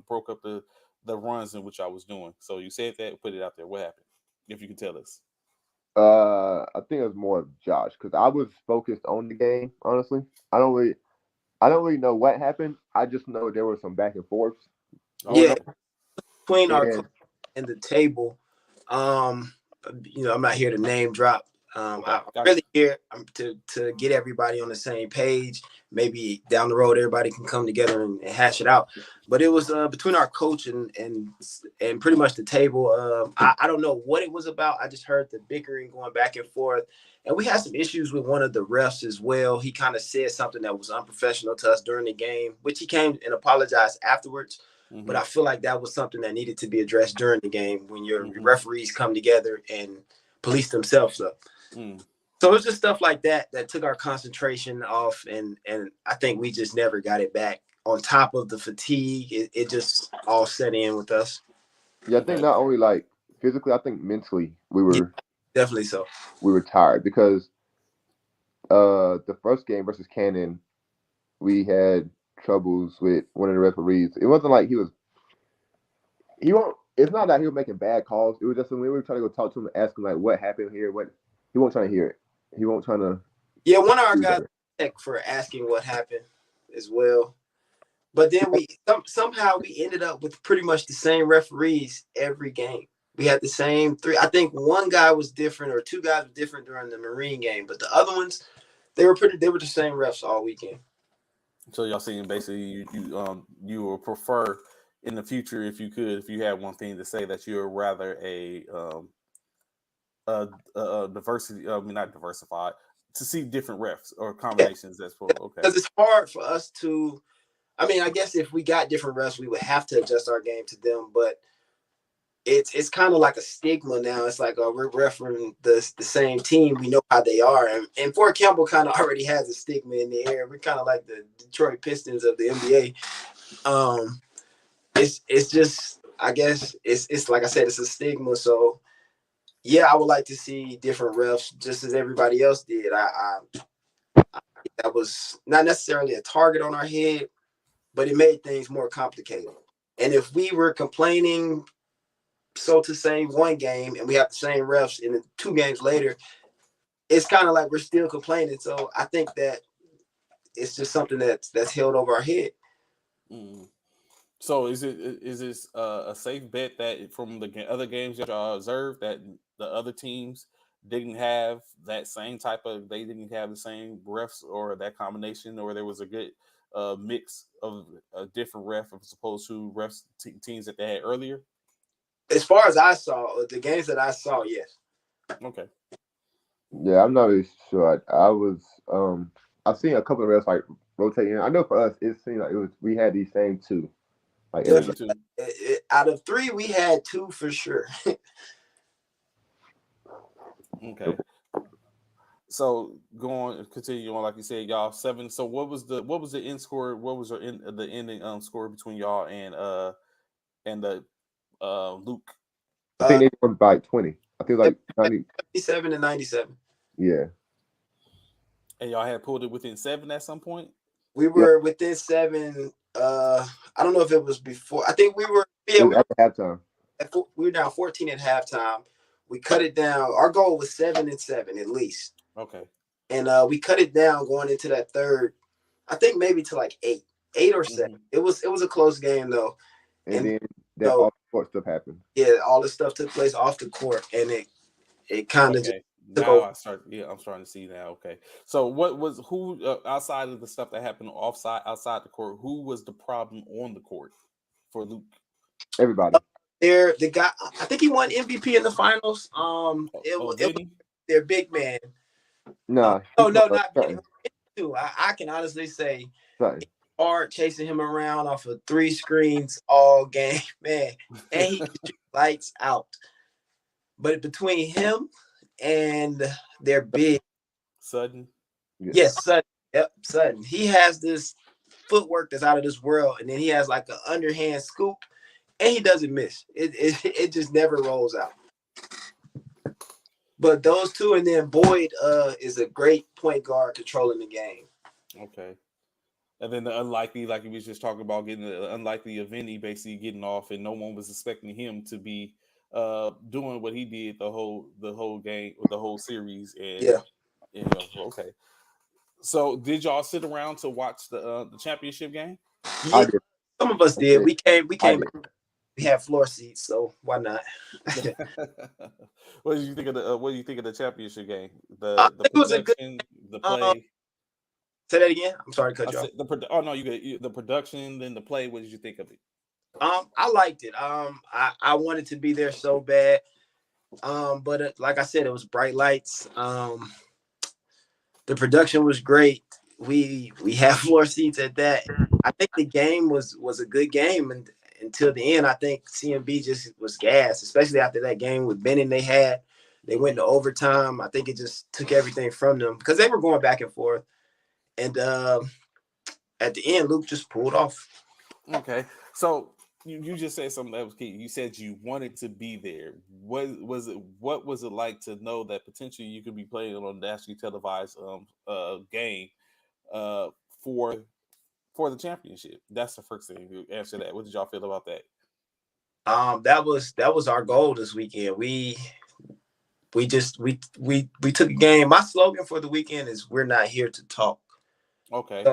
broke up the runs in which I was doing? So you said that, put it out there. What happened? If you can tell us. I think it was more of Josh because I was focused on the game. Honestly, I don't really know what happened. I just know there were some back and forths. Between our and the table, I'm not here to name drop. I'm really here to get everybody on the same page. Maybe down the road, everybody can come together and hash it out. But it was between our coach and pretty much the table. I don't know what it was about. I just heard the bickering going back and forth. And we had some issues with one of the refs as well. He kind of said something that was unprofessional to us during the game, which he came and apologized afterwards. Mm-hmm. But I feel like that was something that needed to be addressed during the game when your referees come together and police themselves up. So it's just stuff like that took our concentration off, and I think we just never got it back. On top of the fatigue, it just all set in with us. Yeah, I think not only like physically, I think mentally we were definitely so. We were tired because the first game versus Cannon, we had troubles with one of the referees. It wasn't like it's not that he was making bad calls. It was just when we were trying to go talk to him and ask him like what happened here, he won't try to hear it. He won't try to. Yeah, one of our guys for asking what happened as well. But then we somehow ended up with pretty much the same referees every game. We had the same 3. I think one guy was different or 2 guys were different during the Marine game, but the other ones, they were the same refs all weekend. So y'all saying basically you would prefer in the future, if you had one thing to say, that you're rather a diversity, not diversified, to see different refs or combinations. That's for okay. Because it's hard for us to. I mean, I guess if we got different refs, we would have to adjust our game to them. But it's kind of like a stigma now. It's like we're refereeing the same team. We know how they are, and Fort Campbell kind of already has a stigma in the air. We're kind of like the Detroit Pistons of the NBA. It's just, I guess it's like I said, it's a stigma. So yeah, I would like to see different refs, just as everybody else did. I that was not necessarily a target on our head, but it made things more complicated. And if we were complaining, so to say, one game and we have the same refs and then 2 games later, it's kind of like we're still complaining. So I think that it's just something that's held over our head. Mm. So is this a safe bet that from the other games that y'all observed that the other teams didn't have that same they didn't have the same refs or that combination, or there was a good mix of a different ref as opposed to refs teams that they had earlier? As far as I saw, the games that I saw, yes. Okay. Yeah, I'm not really sure. I've seen a couple of refs like rotating. I know for us, it seemed like we had these same 2. Like out of 3, we had 2 for sure. Okay. So continue on, like you said, y'all 7. So what was the end score? What was the ending score between y'all and the Luke? I think they won by 20. I think like 97 and 97. Yeah. And y'all had pulled it within 7 at some point? We were within 7. I don't know if it was before. I think we were at halftime. We were down 14 at halftime. We cut it down. Our goal was 7-7 at least. Okay. And we cut it down going into that third. I think maybe to like 8 or 7. Mm-hmm. It was a close game though. And then all the court stuff happened. Yeah, all this stuff took place off the court, and it kind of okay. Now I'm starting to see now. Okay, so who outside of the stuff that happened outside the court, who was the problem on the court for Luke? Everybody. The guy, I think he won MVP in the finals. It was their big man. No, not big. I can honestly say, hard chasing him around off of 3 screens all game, man, and he lights out. But between him and their big Sutton, yes, Sutton, yep, Sutton. He has this footwork that's out of this world, and then he has like an underhand scoop, and he doesn't miss. It just never rolls out. But those 2, and then Boyd is a great point guard controlling the game. Okay. And then the unlikely, like we was just talking about, getting the unlikely of Vinny basically getting off, and no one was expecting him to be doing what he did the whole game, the whole series. And okay. So did y'all sit around to watch the championship game? Yeah, some of us did. We came. We had floor seats, so why not? What did you think of the championship game? It was a good the play. Say that again. I'm sorry to cut you off. You get the production, then the play. What did you think of it? I liked it. I wanted to be there so bad. But like I said, it was bright lights. The production was great. We had floor seats at that. I think the game was a good game, and until the end, I think CMB just was gassed, especially after that game with Benning they had. They went to overtime. I think it just took everything from them because they were going back and forth. And at the end, Luke just pulled off. Okay. So you just said something that was key. You said you wanted to be there. What was it like to know that potentially you could be playing on a nationally televised game for the championship? That's the first thing. You answer that. What did y'all feel about that? That was our goal this weekend. We took a game. My slogan for the weekend is "We're not here to talk." Okay.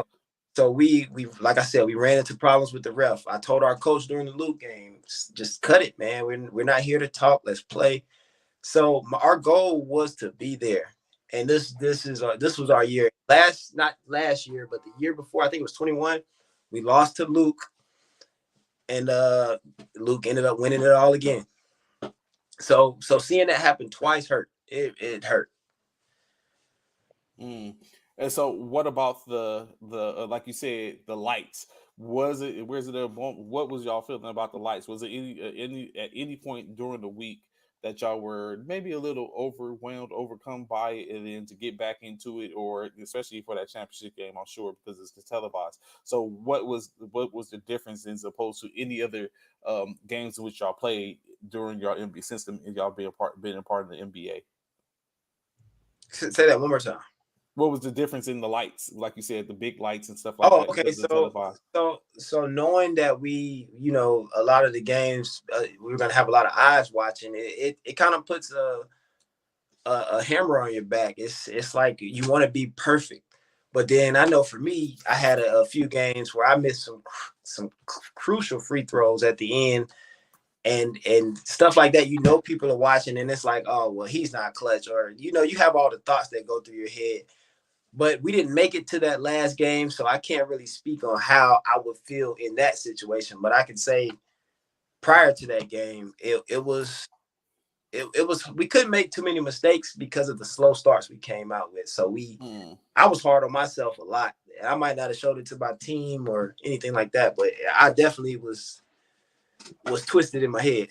So we like I said, we ran into problems with the ref. I told our coach during the Luke game, just cut it, man. We're not here to talk. Let's play. So our goal was to be there, and this was our year. Not last year, but the year before, I think it was 21. We lost to Luke, and Luke ended up winning it all again. So seeing that happen twice hurt. It hurt. And so, what about the like you said, the lights? Was it? What was y'all feeling about the lights? Was it any at any point during the week that y'all were maybe a little overwhelmed, overcome by it, and then to get back into it, or especially for that championship game, I'm sure because it's televised. So, what was the difference as opposed to any other games in which y'all played during your NBA system and y'all being a part of the NBA? Say that one more time. What was the difference in the lights? Like you said, the big lights and stuff like that. Okay. So knowing that we, a lot of the games, we were going to have a lot of eyes watching, it kind of puts a hammer on your back. It's like you want to be perfect. But then I know for me, I had a few games where I missed some crucial free throws at the end and stuff like that. People are watching and it's like, oh, well, he's not clutch. Or, you have all the thoughts that go through your head. But we didn't make it to that last game, so I can't really speak on how I would feel in that situation. But I can say prior to that game, it was we couldn't make too many mistakes because of the slow starts we came out with. So I was hard on myself a lot. I might not have showed it to my team or anything like that, but I definitely was twisted in my head.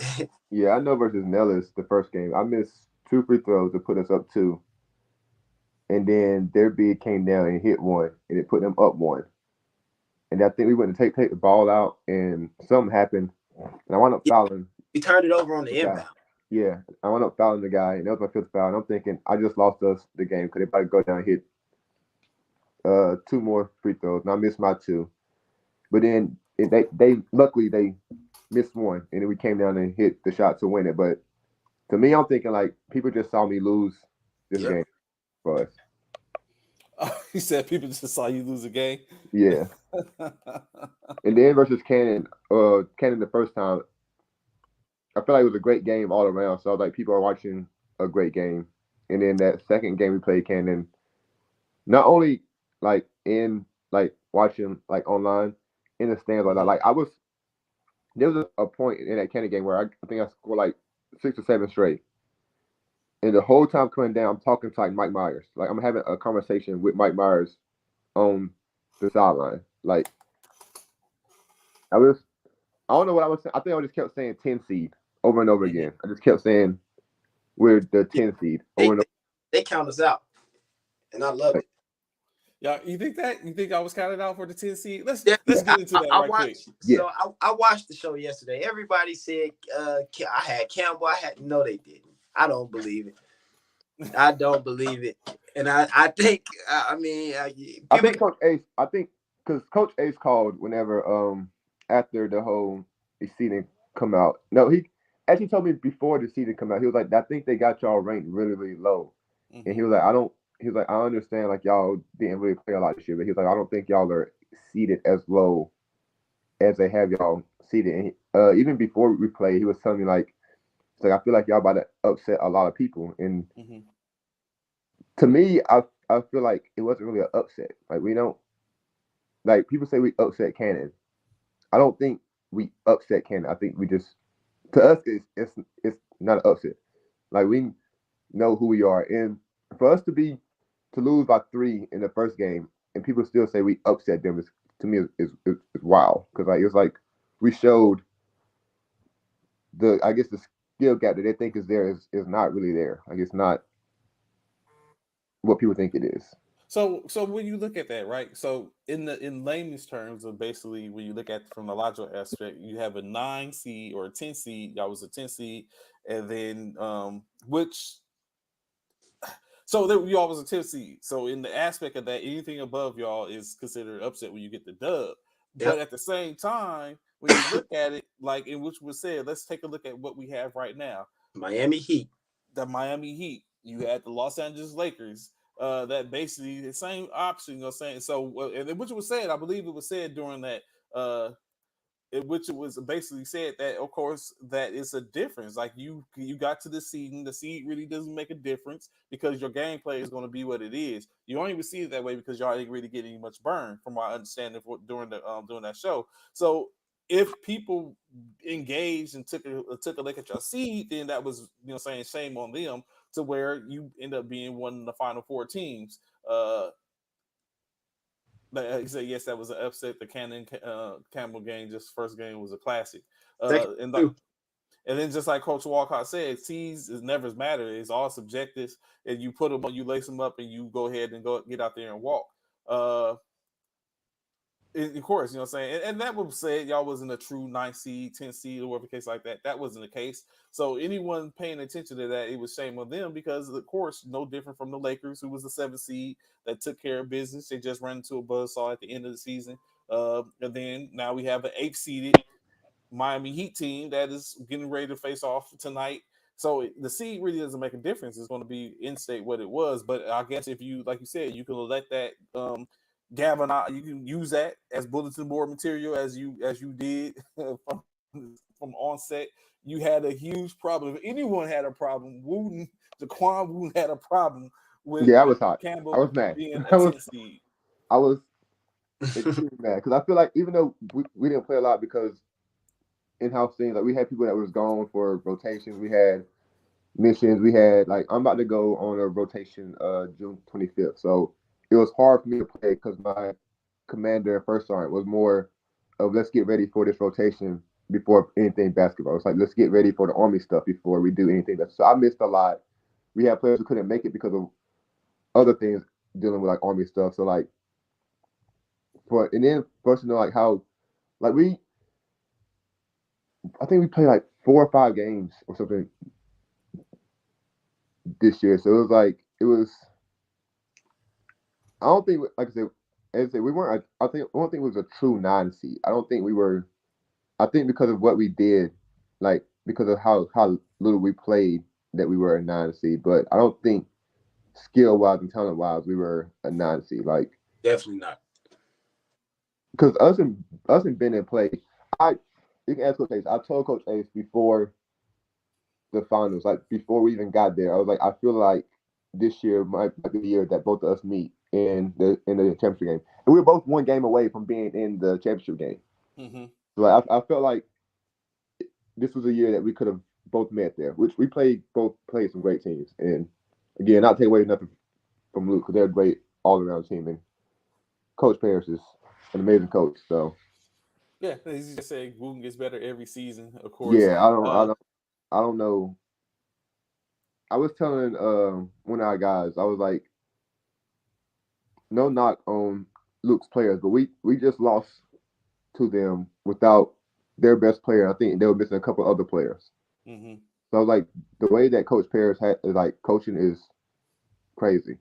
Yeah, I know versus Nellis, the first game, I missed 2 free throws to put us up 2. And then their big came down and hit 1, and it put them up 1. And I think we went to take the ball out, and something happened, and I wound up fouling. We turned it over on the inbound. Yeah, I wound up fouling the guy, and that was my 5th foul. And I'm thinking, I just lost us the game because they about to go down and hit 2 more free throws, and I missed my 2. But then they luckily they missed 1, and then we came down and hit the shot to win it. But to me, I'm thinking like people just saw me lose this game. For us. He said people just saw you lose a game. Yeah. And then versus Cannon the first time, I feel like it was a great game all around. So like people are watching a great game. And then that second game we played Cannon, not only like in like watching like online in the stands like that. Like there was a point in that Cannon game where I think I scored like 6 or 7 straight. And the whole time coming down, I'm talking to like Mike Myers. Like I'm having a conversation with Mike Myers on the sideline. Like I don't know what I was saying. I think I just kept saying 10 seed over and over again. I just kept saying we're the 10 seed over and over. They count us out. And I love it. Yeah, you think I was counted out for the 10 seed? Let's get into that quick. So I watched the show yesterday. Everybody said I had Campbell. No, they didn't. I don't believe it. I don't believe it. And I think, I think Coach Ace, because Coach Ace called whenever, after the whole season come out. No, he actually told me before the season come out. He was like, I think they got y'all ranked really, really low. Mm-hmm. And he was like, I understand like y'all didn't really play a lot this year, but he was like, I don't think y'all are seated as low as they have y'all seated. And even before we played, he was telling me like, it's like I feel like y'all about to upset a lot of people, and to me, I feel like it wasn't really an upset. Like we don't like people say we upset Cannon. I don't think we upset Cannon. I think we just to us it's not an upset. Like we know who we are, and for us to lose by 3 in the first game, and people still say we upset them is to me is wild because like it was like we showed the skill gap that they think is there is not really there. Like it's not what people think it is. So when you look at that, right? So in layman's terms of basically when you look at from the logical aspect, you have a 9 seed or a 10 seed. Y'all was a 10 seed, and then y'all was a 10 seed. So in the aspect of that, anything above y'all is considered upset when you get the dub. Yep. But at the same time, when you look at it, like in which was said, let's take a look at what we have right now. Miami Heat. The Miami Heat. You had the Los Angeles Lakers. that basically the same option. You know, what I'm saying so, and which was said, I believe it was said during that. In which it was basically said that of course that it's a difference. Like you got to the seed really doesn't make a difference because your gameplay is going to be what it is. You only receive it that way because y'all didn't really get any much burn from my understanding during that show. So if people engaged and took a look at your seed, then that was saying shame on them to where you end up being one of the final four teams. Like he said, yes, that was an upset. The Campbell game, just first game, was a classic. Second And too. and then just like Coach Walcott said, seeds is never matter. It's all subjective. And you put them on, you lace them up, and you go ahead and go get out there and walk. Of course, you know what I'm saying? And that was said, y'all wasn't a true 9th seed, 10th seed, or whatever case like that. That wasn't the case. So anyone paying attention to that, it was shame on them because, of course, no different from the Lakers, who was the 7th seed that took care of business. They just ran into a buzzsaw at the end of the season. And then now we have an 8th seeded Miami Heat team that is getting ready to face off tonight. So the seed really doesn't make a difference. It's going to be in state what it was. But I guess if you, like you said, you can let that Gavin, you can use that as bulletin board material as you did from onset. You had a huge problem. If anyone had a problem, Jaquan Wooten had a problem with Yeah, I was hot. Campbell I was mad. being a I was 10 seed. I was extremely mad because I feel like even though we didn't play a lot because in-house things, like we had people that was gone for rotations, we had missions, we had like I'm about to go on a rotation June 25th, so it was hard for me to play because my commander and first sergeant was more of let's get ready for this rotation before anything basketball. It's like let's get ready for the army stuff before we do anything. So I missed a lot. We had players who couldn't make it because of other things dealing with like army stuff. So like and then first to know like how like I think we played like 4 or 5 games or something this year. So it was I don't think like I said as I said we weren't I don't think it was a true 9 seed. I don't think we were. I think because of what we did, like because of how little we played, that we were a 9 seed. But I don't think skill wise and talent wise we were a 9 seed. Like Definitely not. because us and Ben didn't play. You can ask Coach Ace. I told Coach Ace before the finals, like before we even got there, I was like, I feel like this year might be the year that both of us meet in the championship game. And we were both one game away from being in the championship game. Mm-hmm. So I felt like this was a year that we could have both met there, which we both played some great teams. And again, not take away nothing from Luke because they're a great all around team. And Coach Parrish is an amazing coach. So Yeah, he's just saying Wooten gets better every season, of course. yeah, I don't know. I was telling one of our guys, I was like, no knock on Luke's players, but we just lost to them without their best player. I think they were missing a couple other players. Mm-hmm. So like the way that Coach Parrish is like coaching is crazy.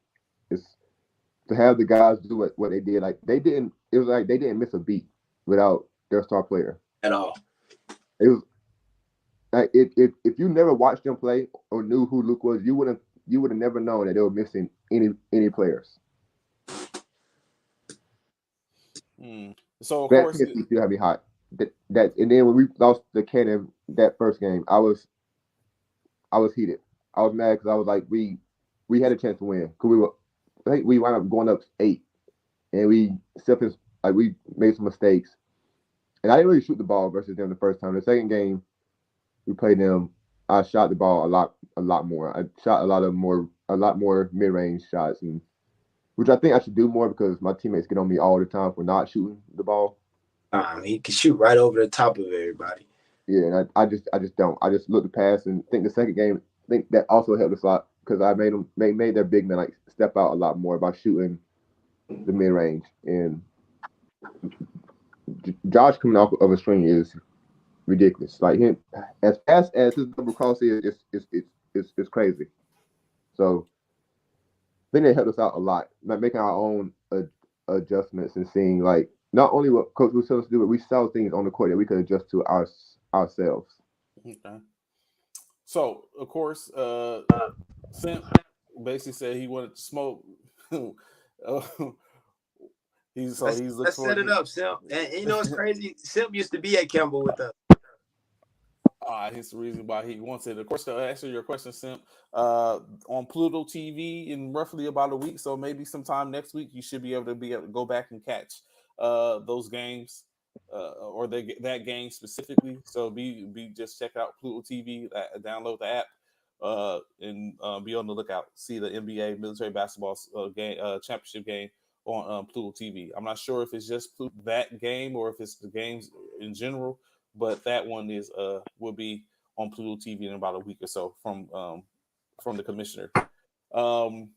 It's to have the guys do what they did. Like they didn't. It was like they didn't miss a beat without their star player at all. It was like if you never watched them play or knew who Luke was, you would have never known that they were missing any players. So of That course, still had me hot. That and then when we lost the Cannon that first game, I was heated. I was mad because I was like we had a chance to win because I think we wound up going up 8, and we made some mistakes, and I didn't really shoot the ball versus them the first time. The second game we played them, I shot the ball a lot more. I shot a lot more mid range shots, and which I think I should do more because my teammates get on me all the time for not shooting the ball. He can shoot right over the top of everybody. Yeah, and I just don't. I just look the pass and think the second game. I think that also helped us a lot because I made their big men like step out a lot more by shooting the mid range. And Josh coming off of a string is ridiculous. Like him, as fast as his double cross is, it's crazy. So I think they helped us out a lot, like making our own adjustments and seeing like not only what Coach was telling us to do, but we saw things on the court that we could adjust to ourselves. Okay. So of course, Simp basically said he wanted to smoke he's Let's looking for set it up, Simp. And you know it's crazy. Simp used to be at Campbell with us. Here's the reason why he wants it. Of course, to answer your question, Simp, on Pluto TV in roughly about a week, so maybe sometime next week, you should be able to go back and catch those games or that game specifically. So be just check out Pluto TV, download the app, and be on the lookout. See the NBA military basketball game championship game on Pluto TV. I'm not sure if it's just that game or if it's the games in general, but that one will be on Pluto TV in about a week or so from the commissioner. So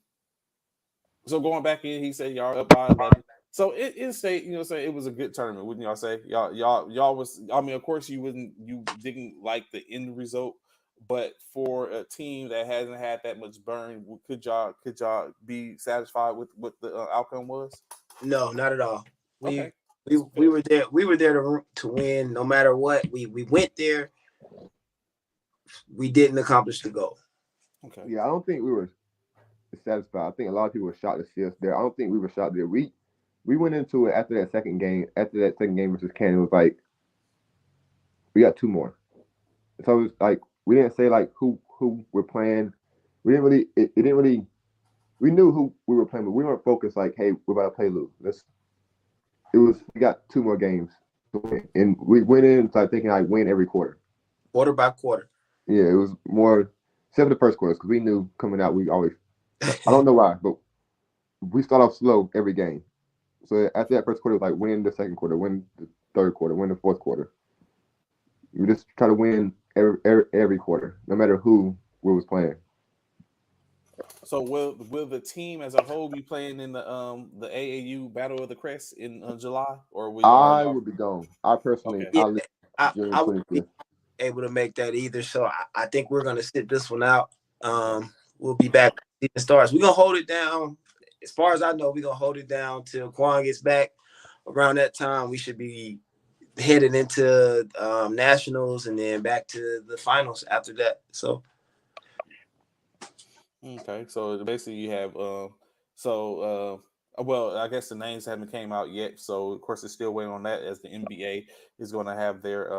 going back in, he said y'all up by 11. So in state, say it was a good tournament, wouldn't y'all say? Y'all was. I mean, of course you didn't like the end result, but for a team that hasn't had that much burn, could y'all be satisfied with what the outcome was? No, not at all. Okay. We were there. We were there to win, no matter what. We went there. We didn't accomplish the goal. Okay. Yeah, I don't think we were satisfied. I think a lot of people were shocked to see us there. I don't think we were shocked there. We went into it after that second game versus Canada. It was like we got two more. So it was like we didn't say like who we're playing. We didn't really. It didn't really. We knew who we were playing, but we weren't focused. Like, hey, we're about to play Lou. We got two more games to win, and we went in and started thinking like win every quarter. Quarter by quarter. Yeah, it was more except for the first quarter because we knew coming out we always. I don't know why, but we start off slow every game. So after that first quarter, it was like win the second quarter, win the third quarter, win the fourth quarter. We just try to win every quarter, no matter who we was playing. So will the team as a whole be playing in the AAU Battle of the Crest in July, or will I y'all? would be gone. I personally, Okay. Yeah, I'll leave June I would be 25th. able to make that either. So I think we're gonna sit this one out. We'll be back when the season starts. We're gonna hold it down. As far as I know, we're gonna hold it down till Jaquan gets back. Around that time, we should be headed into nationals and then back to the finals after that. So Okay, so basically you have well, I guess the names haven't came out yet, so of course it's still waiting on that as the NBA is going to have their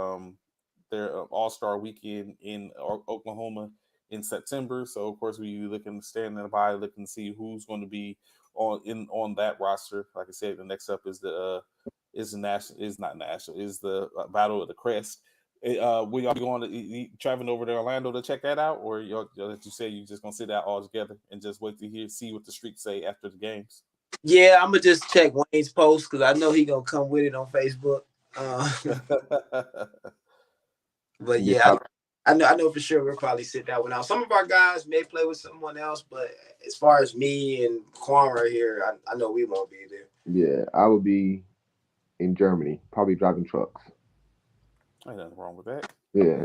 All-Star weekend in Oklahoma in September. So of course we looking standing by looking to see who's going to be on that roster. Like I said, the next up is the Battle of the Crest. Will y'all be going to traveling over to Orlando to check that out, or that you say you just gonna sit out all together and just wait to see what the streets say after the games? yeah, I'm gonna just check Wayne's post because I know he gonna come with it on Facebook. But yeah, I know for sure we'll probably sit that one out. Some of our guys may play with someone else, but as far as me and Quan right here, I know we won't be there. Yeah, I will be in Germany, probably driving trucks. Ain't nothing wrong with that. Yeah.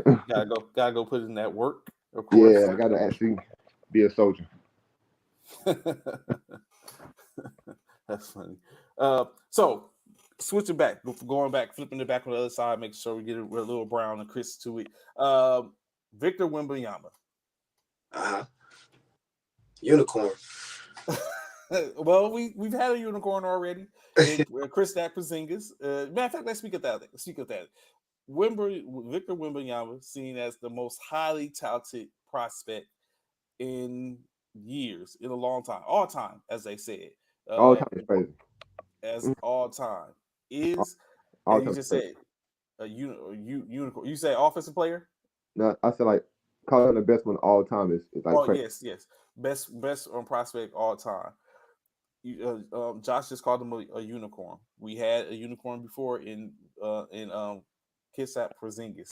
Gotta go put in that work, of course. Yeah, I gotta actually be a soldier. That's funny. So switching back, flipping it back on the other side, making sure we get a little Brown and Chris to it. Victor Wembanyama. Unicorn. Well, we've had a unicorn already. Chris Porzingis. Matter of fact, let's speak of that. Victor Wembanyama, seen as the most highly touted prospect in years, in a long time, all time, as they said. All time is crazy. As all time is, all and you time just said a unicorn. You say offensive player? No, I said like calling the best one all time is like crazy. Yes, best on prospect all time. Josh just called him a unicorn. We had a unicorn before in Kristaps Porzingis.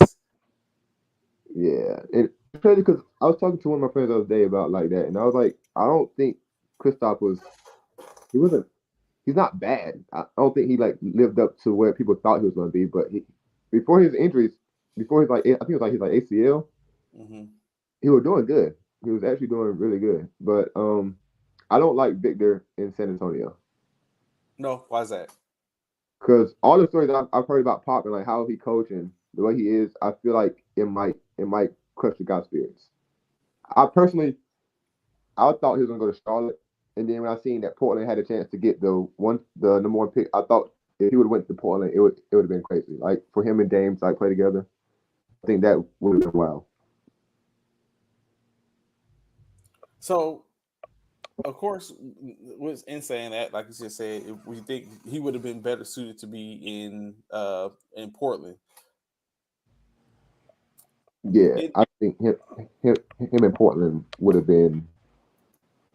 Yeah, it's crazy because I was talking to one of my friends the other day about like that, and I was like, I don't think Kristaps he's not bad. I don't think he like lived up to where people thought he was going to be, but before his injuries, before his like I think it was like his like ACL, he was doing good. He was actually doing really good, but I don't like Victor in San Antonio. No, why is that? Because all the stories I've heard about Pop and like how he coaching, the way he is, I feel like it might crush the guy's spirits. I thought he was gonna go to Charlotte, And then when I seen that Portland had a chance to get the number one pick, I thought if he would have went to Portland, it would have been crazy. Like for him and Dame to like play together, I think that would have been wild. So, of course, was in saying that, like you just said, if we think he would have been better suited to be in Portland. Yeah, It, I think him in Portland would have been,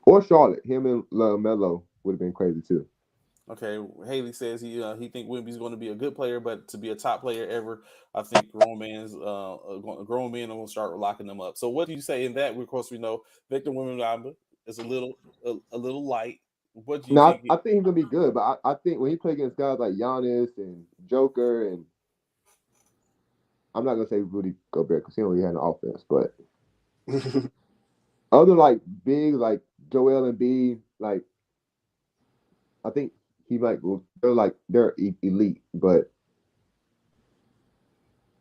or Charlotte. Him and LaMelo would have been crazy too. okay, Haley says he think Wemby's going to be a good player, but to be a top player ever, I think grown men are going to start locking them up. So, what do you say in that? Of course, we know Victor Wembanyama is a little light. What do you No, think? I think he's gonna be good, but I think when he play against guys like Giannis and Joker, and I'm not gonna say Rudy Gobert because he don't really have an offense, but other like big like Joel Embiid, like I think he might go. They're elite, but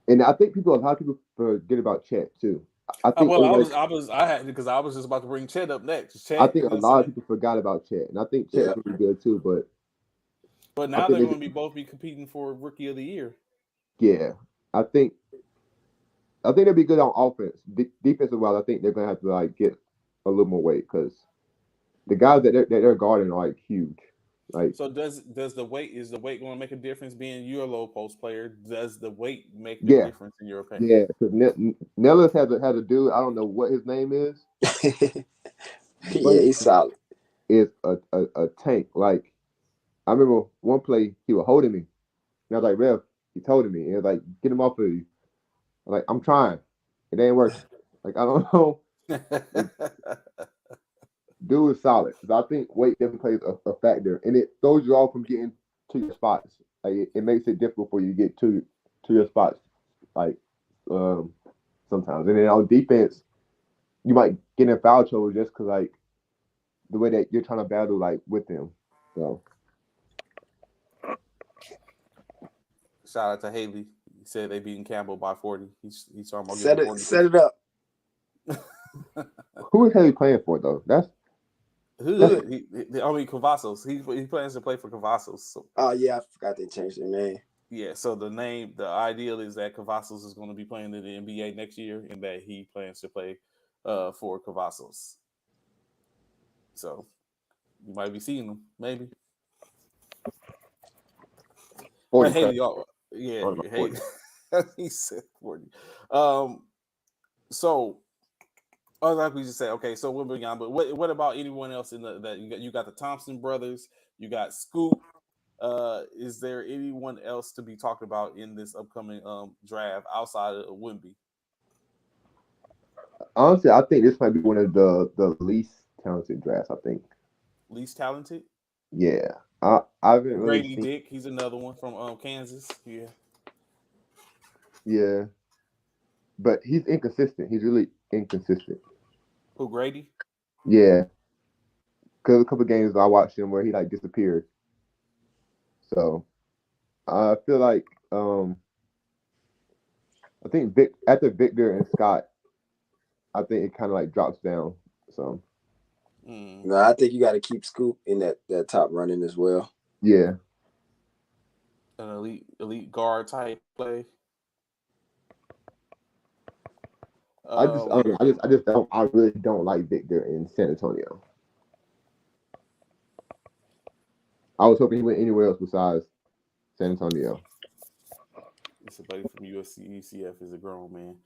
and I think a lot of people forget about Chet too. I think Well, everybody, I had because I was just about to bring Chet up next. I Chet, think you know a what I'm lot of saying? people forgot about Chet, and I think Chet's Yeah. gonna be good too. But But I now think they're going to be both be competing for Rookie of the Year. yeah, I think they'll be good on offense. Defensive wise, I think they're gonna have to like get a little more weight because the guys that they're guarding are like huge. Like So does the weight is the weight going to make a difference? Being you a low post player, does the weight make the yeah, difference in your opinion? yeah. Because Nellis has a dude. I don't know what his name is, Yeah, but he's solid. is a tank. Like I remember one play he was holding me, and I was like, "Rev, he's holding me." And it was like, "Get him off of you." I'm like, I'm trying. It ain't working. Like I don't know. Like, dude is solid. Because I think weight definitely plays a factor, and it throws you off from getting to your spots. Like it makes it difficult for you to get to your spots. Like um, sometimes, and then on defense, you might get in foul trouble just because like the way that you're trying to battle like with them. So Shout out to Haley. He said they beating Campbell by 40. He's talking about Set giving it 40. set it up. who is Haley playing for though? That's Hood. I mean Cavazos. He plans to play for Cavazos. So Oh yeah, I forgot they changed their name. yeah. So the ideal is that Cavazos is going to be playing in the NBA next year, and that he plans to play for Cavazos. So you might be seeing them, maybe. But 40 Haley, crazy. yeah, I don't know, Haley. 40. He said 40. Um, so like we just said, okay. So we're moving on. But what about anyone else in that you got the Thompson brothers, you got Scoop. Is there anyone else to be talked about in this upcoming draft outside of Wimby? Honestly, I think this might be one of the least talented drafts. I think. Least talented? Yeah, I haven't really Grady seen. Dick. He's another one from Kansas. Yeah. Yeah, but he's inconsistent. He's really inconsistent. Who Grady? Yeah, because a couple of games I watched him where he like disappeared. So I feel like I think after Victor and Scott, I think it kind of like drops down. So No, I think you got to keep Scoop in that top running as well. yeah, An elite guard type play. I just I, Um, don't know, I just don't I really don't like Victor in San Antonio. I was hoping he went anywhere else besides San Antonio. somebody from USC, UCF is a grown man.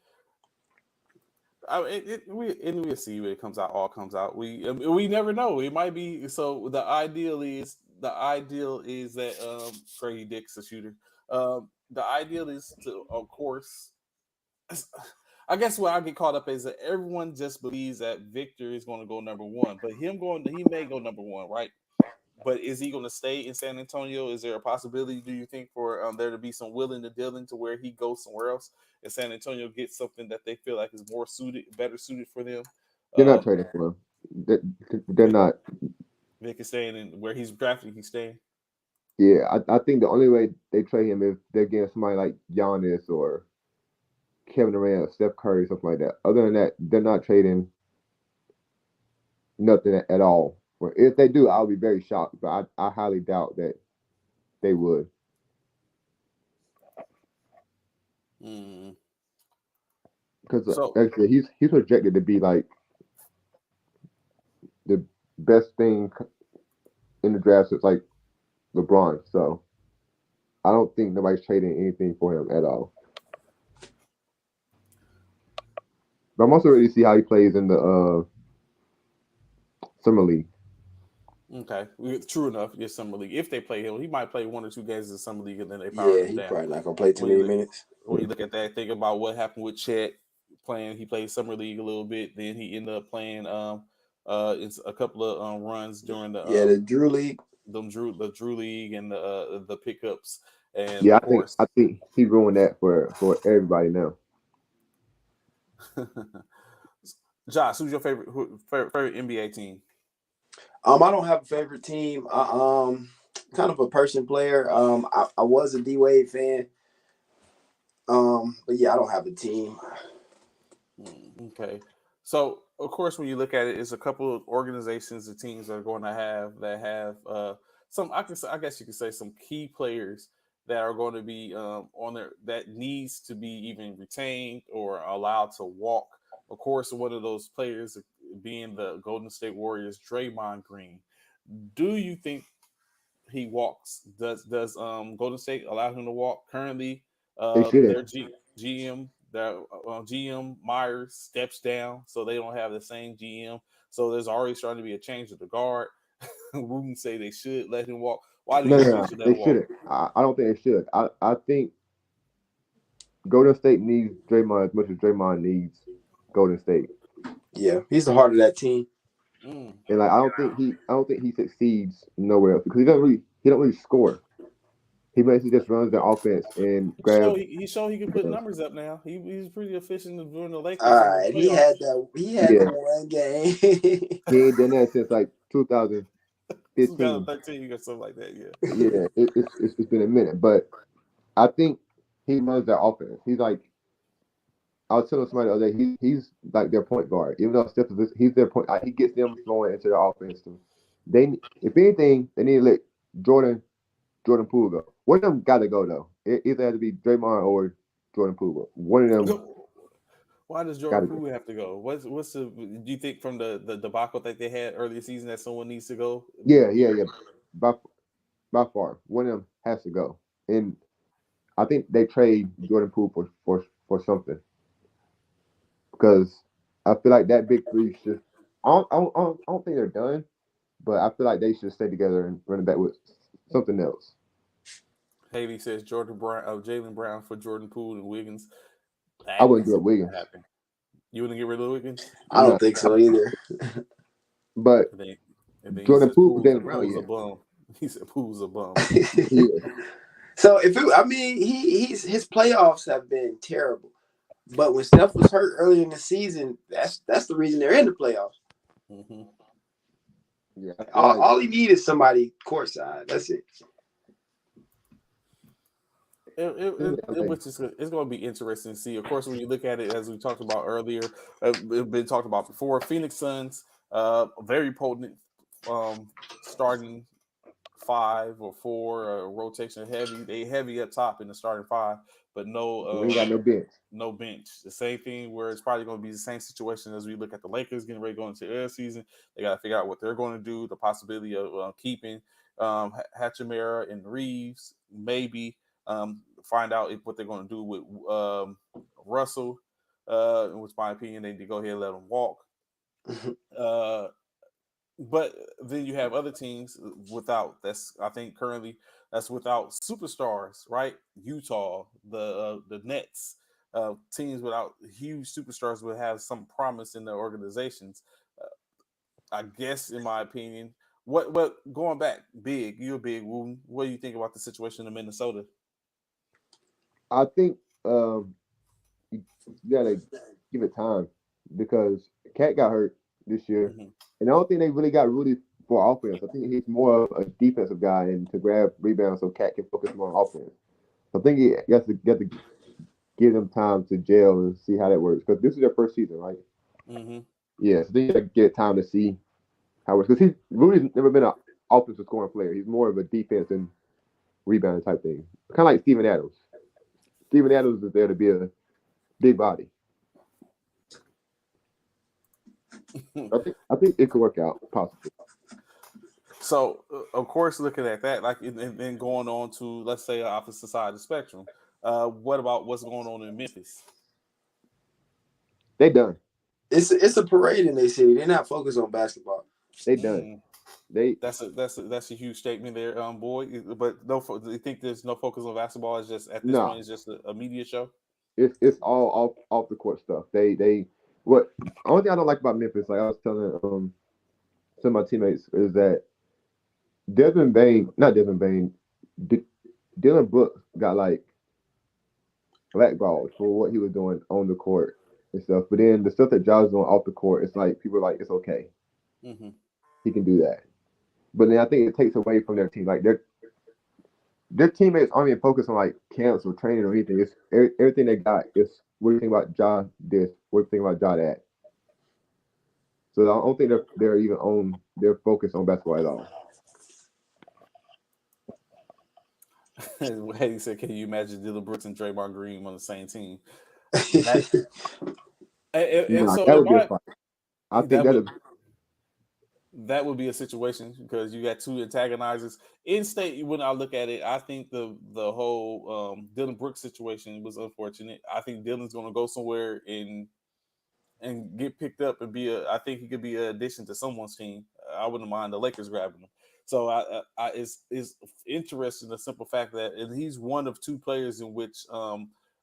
We'll see when it comes out. All comes out. We never know. It might be so. The ideal is that Grady Dick's a shooter. The ideal is to, of course. I guess what I get caught up is that everyone just believes that Victor is going to go number one, but he may go number one, right? But is he going to stay in San Antonio? Is there a possibility, do you think, for there to be some willing to dealing to where he goes somewhere else and San Antonio gets something that they feel like is better suited for them? They're not Um, trading for him. They're Vic, not. Vic is staying in where he's drafted. He's staying. Yeah, I think the only way they trade him if they're getting somebody like Giannis or Kevin Durant or Steph Curry, something like that. Other than that, they're not trading nothing at all Well, if they do, I'll be very shocked. But I highly doubt that they would. Mm. Because So actually, he's projected to be like the best thing in the draft since like LeBron. So I don't think nobody's trading anything for him at all. But I'm also ready to see how he plays in the summer league. okay, true enough. Yes, summer league. If they play him, he might play 1 or 2 games in the summer league, and then they power Yeah, him he down. probably not gonna play too When you many look, minutes. when you look at that, think about what happened with Chet playing. He played summer league a little bit, then he ended up playing it's a couple of runs during Yeah, the Drew League. the Drew League and the pickups, and Yeah, of I think course. I think he ruined that for everybody now. Josh, who's your favorite NBA team? I don't have a favorite team. Kind of a person player. I was a D Wade fan. But yeah, I don't have a team. Okay, so of course, when you look at it, it's a couple of organizations and teams that are going to have some. I guess you could say some key players that are going to be on there that needs to be even retained or allowed to walk. Of course, one of those players being the Golden State Warriors, Draymond Green. Do you think he walks? Does Golden State allow him to walk currently? They shouldn't. Their GM, their GM Myers steps down, so they don't have the same GM. So there's already starting to be a change of the guard. Wooten say they should let him walk. Why do No, you no, think they no. should let They him walk? shouldn't. I don't think they should. I think Golden State needs Draymond as much as Draymond needs Golden State. Yeah, he's the heart of that team. Mm. And like I don't think he succeeds nowhere else because he don't really score. He basically just runs the offense and grabs. He showed he could put numbers up now. He's pretty efficient during the All Lakers in the right, he playoffs. had that. He had the Yeah, one game. he ain't done that since like 2015. 2013 or something like that. Yeah. Yeah, it's been a minute, but I think he runs their offense. He's like I was telling somebody the other day. He's like their point guard. Even though Steph is he's their point. He gets them flowing into their offense. They if anything they need to let Jordan Poole go. One of them got to go though. It either has to be Draymond or Jordan Poole. One of them Why does got Jordan to go. Poole have to go? What's the? Do you think from the debacle that they had earlier season that someone needs to go? Yeah. By by far, one of them has to go. And I think they trade Jordan Poole for something because I feel like that big three should. I don't think they're done, but I feel like they should stay together and run it back with something else. Haley says Jalen Brown for Jordan Poole and Wiggins. I That wouldn't is do it going to Wiggins. happen. You wouldn't get rid of Wiggins? I No, don't think so either. but And then, and then he Jordan says Poole was damn around Poole's a yet. bum. He said Poole's a bum. Yeah. So I mean, his playoffs have been terrible. But when Steph was hurt early in the season, that's the reason they're in the playoffs. Mm-hmm. Yeah, I feel like All he needs is somebody courtside. That's it. LA. Which is it's going to be interesting to see. Of course, when you look at it, as we talked about earlier, it's been talked about before. Phoenix Suns, very potent, starting 5 or 4, rotation heavy. They heavy up top in the starting 5, but We ain't got no bench. no bench. The same thing where it's probably going to be the same situation as we look at the Lakers getting ready to go into their season. They got to figure out what they're going to do. The possibility of keeping Hachimura and Reeves, maybe find out what they're going to do with Russell. In which my opinion, they need to go ahead and let him walk. Uh, but then you have other teams without. I think currently that's without superstars, right? Utah, the Nets, teams without huge superstars would have some promise in their organizations. I guess, in my opinion, what going back big, you're a big Wooten. What do you think about the situation in Minnesota? I think you gotta give it time because Cat got hurt this year, Mm-hmm. and I don't think they really got Rudy for offense. I think he's more of a defensive guy and to grab rebounds so Cat can focus more on offense. I think you have to give them time to gel and see how that works because this is their first season, right? Mm-hmm. Yeah, so then you gotta get time to see how it's because Rudy's never been an offensive scoring player. He's more of a defense and rebounding type thing. Kind of like Steven Adams. Steven Adams is there to be a big body. I think it could work out possibly. So, of course, looking at that, like, and then going on to, let's say, opposite side of the spectrum, what about what's going on in Memphis? They done. It's a parade in their city. They're not focused on basketball. They done. That's a huge statement there, boy. But no, do you think there's no focus on basketball? It's just at this point, it's just a media show. It's all off the court stuff. They what only thing I don't like about Memphis, like I was telling some of my teammates, is that Dylan Brooks got like blackballed for what he was doing on the court and stuff. But then the stuff that Ja's doing off the court, it's like people are like, it's okay. Mm-hmm. He can do that. But then I think it takes away from their team. Like their teammates aren't even focused on like camps or training or anything. It's everything they got is what do you think about Ja this? What do you think about Ja that? So I don't think they're even on their focus on basketball at all. He said, "Can you imagine Dylan Brooks and Draymond Green on the same team?" That would be a fight. I think that would be a situation because you got two antagonizers in state. When I look at it, I think the whole Dylan Brooks situation was unfortunate. I think Dylan's going to go somewhere and get picked up and I think he could be an addition to someone's team. I wouldn't mind the Lakers grabbing him. So it's interesting, the simple fact that and he's one of two players in which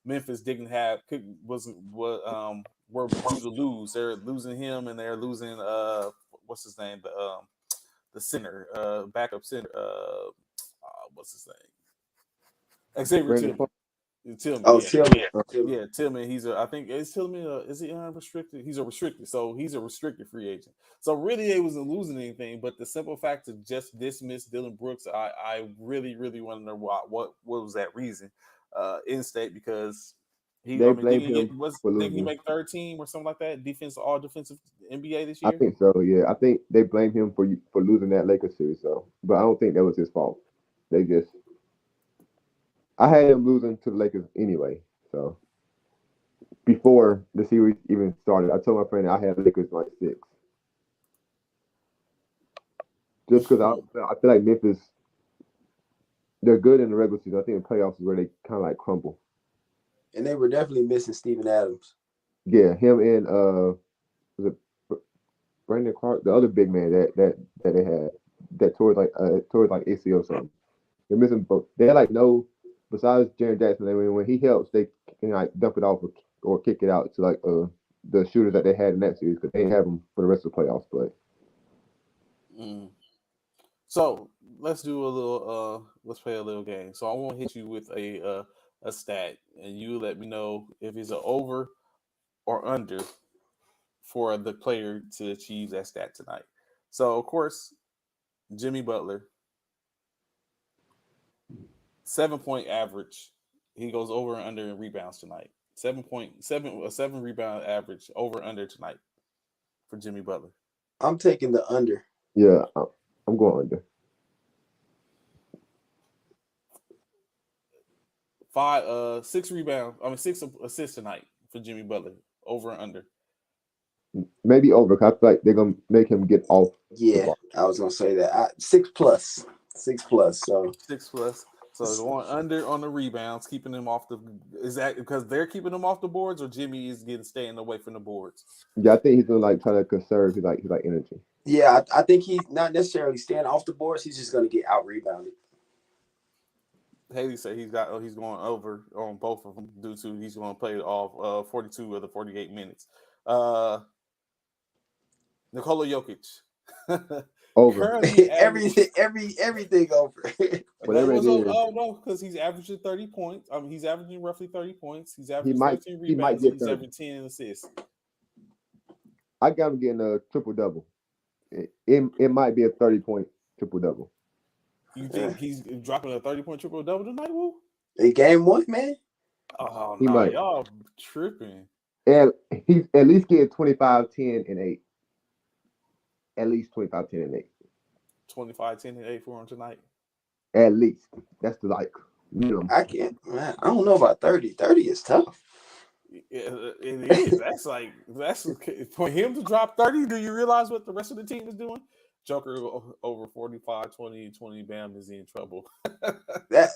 Memphis didn't have were due to lose. They're losing him and they're losing what's his name, the center, backup center, what's his name, Xavier Tillman. Oh, Tillman. Tillman. Yeah, Tillman. I think is Tillman. Is he unrestricted? He's a restricted, so he's a restricted free agent. So really, they wasn't losing anything. But the simple fact to just dismiss Dylan Brooks, I really, really want to know what was that reason in state because he didn't he make third team or something like that? All defensive NBA this year. I think so. Yeah, I think they blame him for losing that Lakers series. So, but I don't think that was his fault. I had him losing to the Lakers anyway. So before the series even started, I told my friend I had Lakers like 6. Just because I feel like Memphis, they're good in the regular season. I think the playoffs is where they kind of like crumble. And they were definitely missing Steven Adams. Yeah, him and was it Brandon Clark, the other big man that they had that towards like ACL or something. They're missing both. They had like no. Besides Jaren Jackson, when he helps, they can like dump it off or kick it out to like the shooters that they had in that series because they didn't have them for the rest of the playoffs. But so let's do a little. Let's play a little game. So I want to hit you with a stat, and you let me know if it's an over or under for the player to achieve that stat tonight. So of course, Jimmy Butler. 7-point average. He goes over and under in rebounds tonight. 7 rebound average over under tonight for Jimmy Butler. I'm taking the under. Yeah, I'm going under. 6 rebounds. 6 assists tonight for Jimmy Butler. Over and under. Maybe over because I feel like they're gonna make him get off. Yeah, I was gonna say that. 6+. 6+. So 6+. So going under on the rebounds, keeping them off the. Is that because they're keeping them off the boards, or Jimmy is staying away from the boards? Yeah, I think he's gonna like try to conserve his energy. Yeah, I think he's not necessarily staying off the boards. He's just gonna get out rebounded. Haley said he's going over on both of them due to he's going to play off 42 of the 48 minutes. Nikola Jokic. Over. everything over. Whatever it is. Oh no, because he's averaging 30 points. He's averaging roughly 30 points. He's averaging 13 rebounds. He's averaging 10 assists. I got him getting a triple double. It might be a 30-point triple double. You think he's dropping a 30-point triple double tonight, Woo? In game 1, man. Oh no, y'all tripping. And he's at least getting 25, 10, and 8. At least 25, 10, and 8. 25, 10, and 8 for him tonight. At least. That's the like minimum. I can't, man. I don't know about 30. 30 is tough. It is. That's for him to drop 30. Do you realize what the rest of the team is doing? Joker over 45, 20, 20. Bam is in trouble. That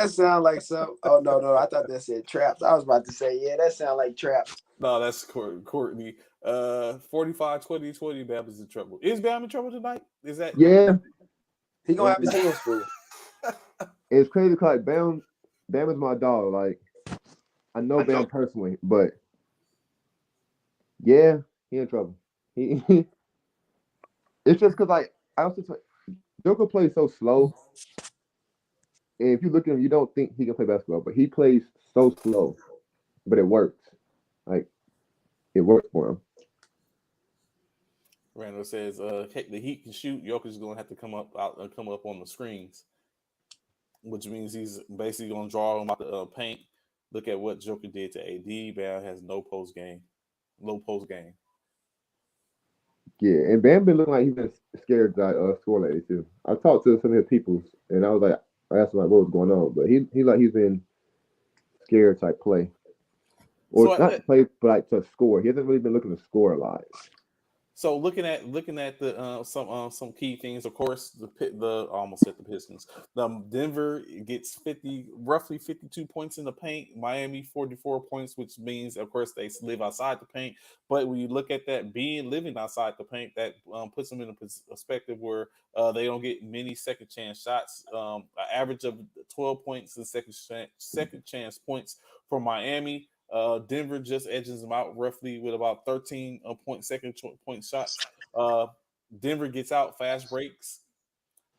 sounds like some. Oh no, I thought that said traps. I was about to say, yeah, that sounds like traps. No, that's Courtney. 45, 20, 20. Bam is in trouble. Is Bam in trouble tonight? Is that? Yeah. He gonna have his hands full. It's crazy because like, Bam is my dog. Like, I know Bam personally, but yeah, he in trouble. He it's just because like I also Joker plays so slow, and if you look at him, you don't think he can play basketball, but he plays so slow, but it works. Like it works for him. Randall says, the Heat can shoot. Jokic's gonna have to come up on the screens, which means he's basically gonna draw him out the paint. Look at what Joker did to AD. Bam has no post game. Yeah, and Bam been looking like he's been scared to score lately too. I talked to some of his people, and I was like, I asked him like what was going on, but he's been scared to like play, or so not play, but like to score. He hasn't really been looking to score a lot. So looking at the some key things, of course, the almost at the Pistons. Denver gets roughly 52 points in the paint. Miami 44 points, which means, of course, they live outside the paint. But when you look at that living outside the paint, that puts them in a perspective where they don't get many second chance shots. An average of 12 points in second chance points for Miami. Denver just edges them out roughly with about 13 second point shots. Denver gets out fast breaks,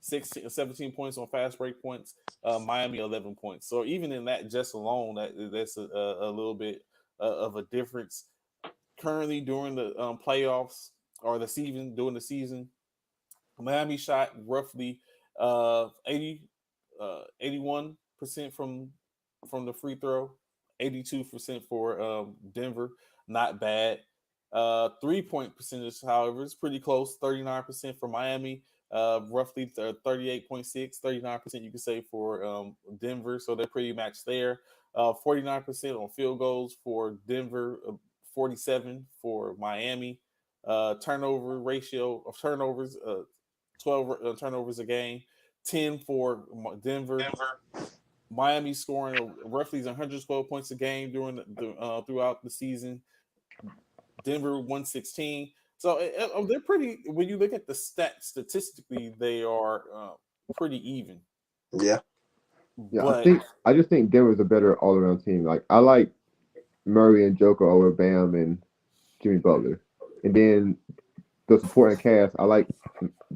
17 points on fast break points. Miami 11 points. So even in that just alone, that's a little bit of a difference. Currently during the playoffs or the season, during the season, Miami shot roughly 81% from the free throw. 82% for Denver, not bad. 3-point percentage, however, is pretty close. 39% for Miami, roughly 38.6, 39% you could say for Denver. So they're pretty matched there. 49% on field goals for Denver, 47 for Miami. Turnover ratio of turnovers, 12 turnovers a game, 10 for Denver. Miami scoring roughly 112 points a game during throughout the season. Denver 116. So they're pretty. When you look at the stats statistically, they are pretty even. Yeah. But I just think Denver's a better all around team. Like I like Murray and Joker over Bam and Jimmy Butler, and then the supporting cast. I like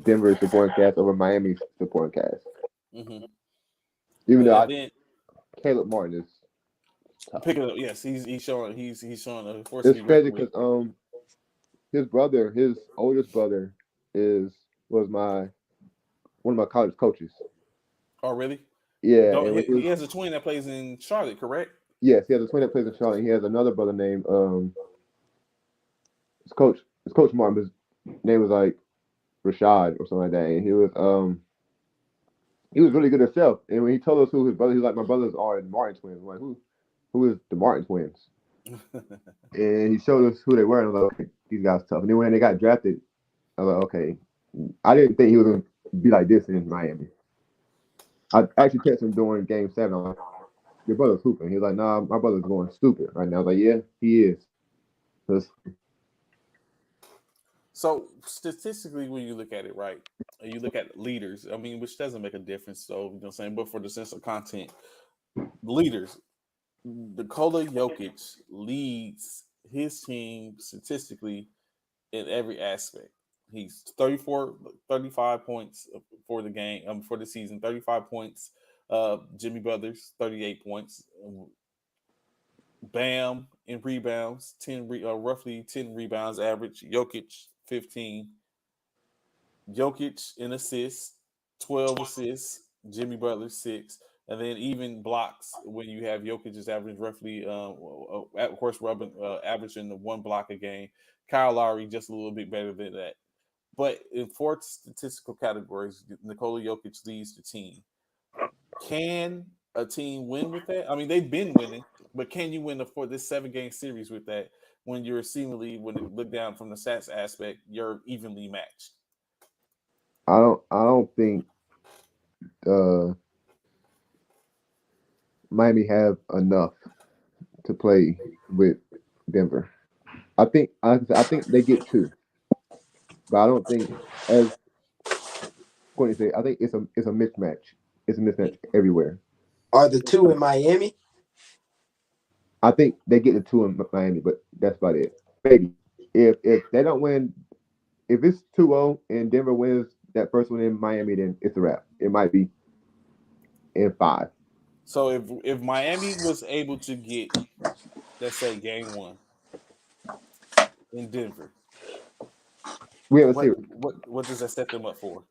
Denver's supporting cast over Miami's supporting cast. Mm-hmm. Even though Caleb Martin is tough. Pick it up. Yes, he's showing. He's showing. It's crazy because his oldest brother, was one of my college coaches. Oh, really? Yeah. He has a twin that plays in Charlotte, correct? Yes, he has a twin that plays in Charlotte. He has another brother named It's Coach Martin. His name was like Rashad or something like that, and he was really good himself. And when he told us who his brother, he was like, my brothers are the Martin twins. I'm like, who is the Martin twins? And he showed us who they were, and I was like, okay, these guys tough. And then when they got drafted, I was like, okay, I didn't think he was gonna be like this in Miami. I actually texted him during Game 7. I'm like, your brother's hooping. He was like, nah, my brother's going stupid right now. I was like, yeah, he is. So statistically, when you look at it, right, you look at leaders. I mean, which doesn't make a difference. So you know what I'm saying, but for the sense of content, leaders, Nikola Jokic leads his team statistically in every aspect. He's 35 points for the game, for the season, 35 points. Jimmy Butler's 38 points. Bam in rebounds, roughly 10 rebounds average. Jokic 15. Jokic in assists, 12 assists. Jimmy Butler 6. And then even blocks when you have Jokic is average roughly, of course, averaging the 1 block a game. Kyle Lowry just a little bit better than that. But in 4 statistical categories, Nikola Jokic leads the team. Can a team win with that? I mean, they've been winning, but can you win for this 7-game series with that when you're seemingly, when you look down from the stats aspect, you're evenly matched? I don't think Miami have enough to play with Denver. I think they get 2, but I don't think, as Courtney said, I think it's a mismatch. It's a mismatch everywhere. Are the 2 in Miami? I think they get the 2 in Miami, but that's about it. Maybe if they don't win, if it's 2-0 and Denver wins that first one in Miami, then it's a wrap. It might be in 5. So if Miami was able to get, let's say, game 1 in Denver, We have a series. What does that set them up for?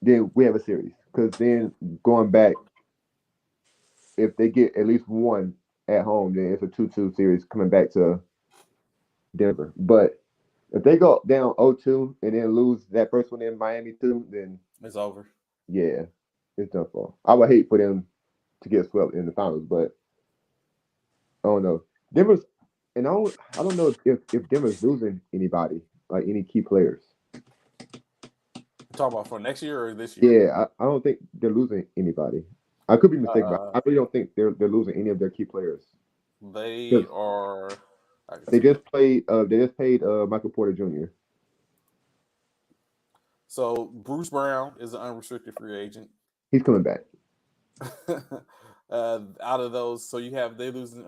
Then we have a series, because then going back, if they get at least 1 at home, then it's a 2-2 series coming back to Denver. But if they go down 0-2 and then lose that first one in Miami too, then It's over. Yeah, it's done for. I would hate for them to get swept in the finals, but I don't know. Denver's, and I don't know if Denver's losing anybody, like any key players. Talk about for next year or this year? Yeah, I don't think they're losing anybody. I could be mistaken, but I really don't think they're losing any of their key players. They are. They just paid Michael Porter Jr. So Bruce Brown is an unrestricted free agent. He's coming back. Out of those, so they losing.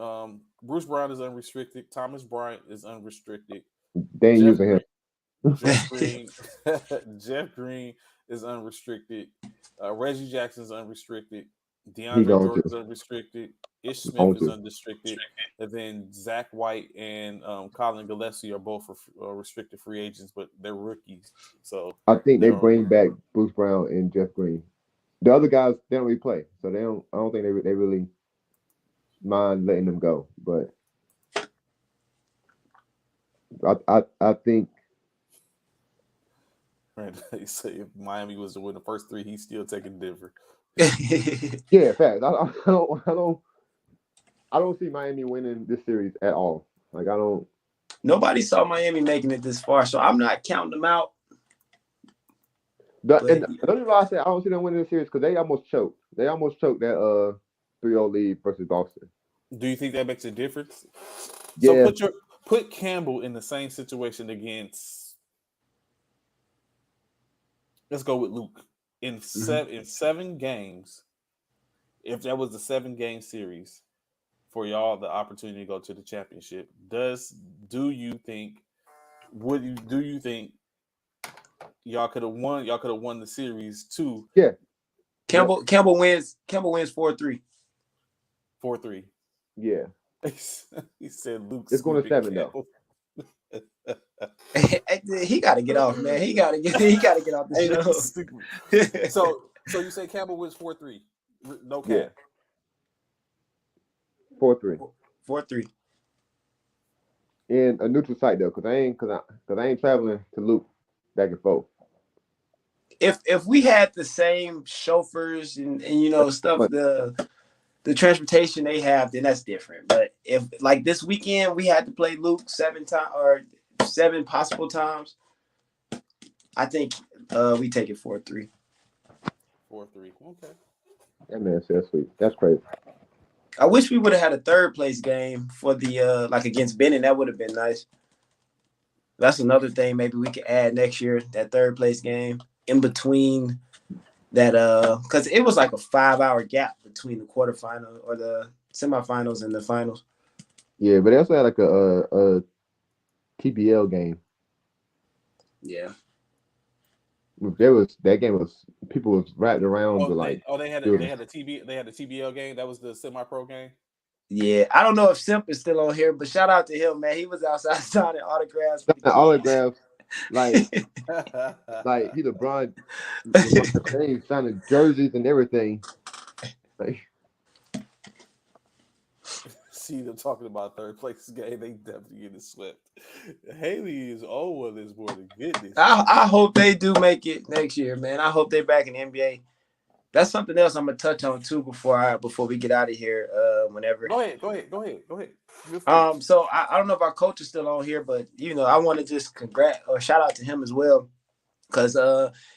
Bruce Brown is unrestricted. Thomas Bryant is unrestricted. They ain't using him. Jeff Green is unrestricted. Reggie Jackson is unrestricted. He DeAndre going Jordan to. is unrestricted. Ish He Smith going is to. unrestricted. And then Zach White and Colin Gillespie are both restricted free agents, but they're rookies. So I think they bring back Bruce Brown and Jeff Green. The other guys, they don't really play, so they don't. I don't think they really mind letting them go. But I think. They say if Miami was to win the first 3, he's still taking Denver. Yeah, fact. I don't see Miami winning this series at all. Like, I don't. Nobody saw Miami making it this far, so I'm not counting them out. And the only reason I say I don't see them winning this series because they almost choked. They almost choked that 3-0 lead versus Boston. Do you think that makes a difference? Yeah. So put Campbell in the same situation against. Let's go with Luke in 7 games. If that was the 7-game series for y'all, the opportunity to go to the championship, do you think y'all could have won? Y'all could have won the series too. Yeah. Campbell wins 4-3. 4-3. Yeah. He said Luke. It's going to 7 though. He got to get off, man. He got to get off the show. So you say Campbell wins 4-3? No cap. Yeah. 4-3. 4-3. In a neutral site though, because I ain't traveling to Luke back and forth. If we had the same chauffeurs and stuff, the transportation they have, then that's different. But if like this weekend we had to play Luke 7 times or 7 possible times, I think we take it 4-3. 4-3. Okay. That man says sweet. That's crazy. I wish we would have had a 3rd place game for the like against Benton. That would have been nice. That's another thing maybe we could add next year, that 3rd place game in between that because it was like a 5-hour gap between the quarterfinal or the semifinals and the finals. Yeah, but they also had like a TBL game. Yeah. That game was people was wrapped around they had a TBL game. That was the semi-pro game. Yeah, I don't know if Simp is still on here, but shout out to him, man. He was outside signing autographs. Autographs, like he LeBron James signing jerseys and everything. Like, see them talking about third place game. They definitely getting swept. Haley is over this more than goodness. I hope they do make it next year, man. I hope they're back in the NBA. That's something else I'm gonna touch on too before we get out of here. Whenever. Go ahead. So I don't know if our coach is still on here, but I want to just shout out to him as well, because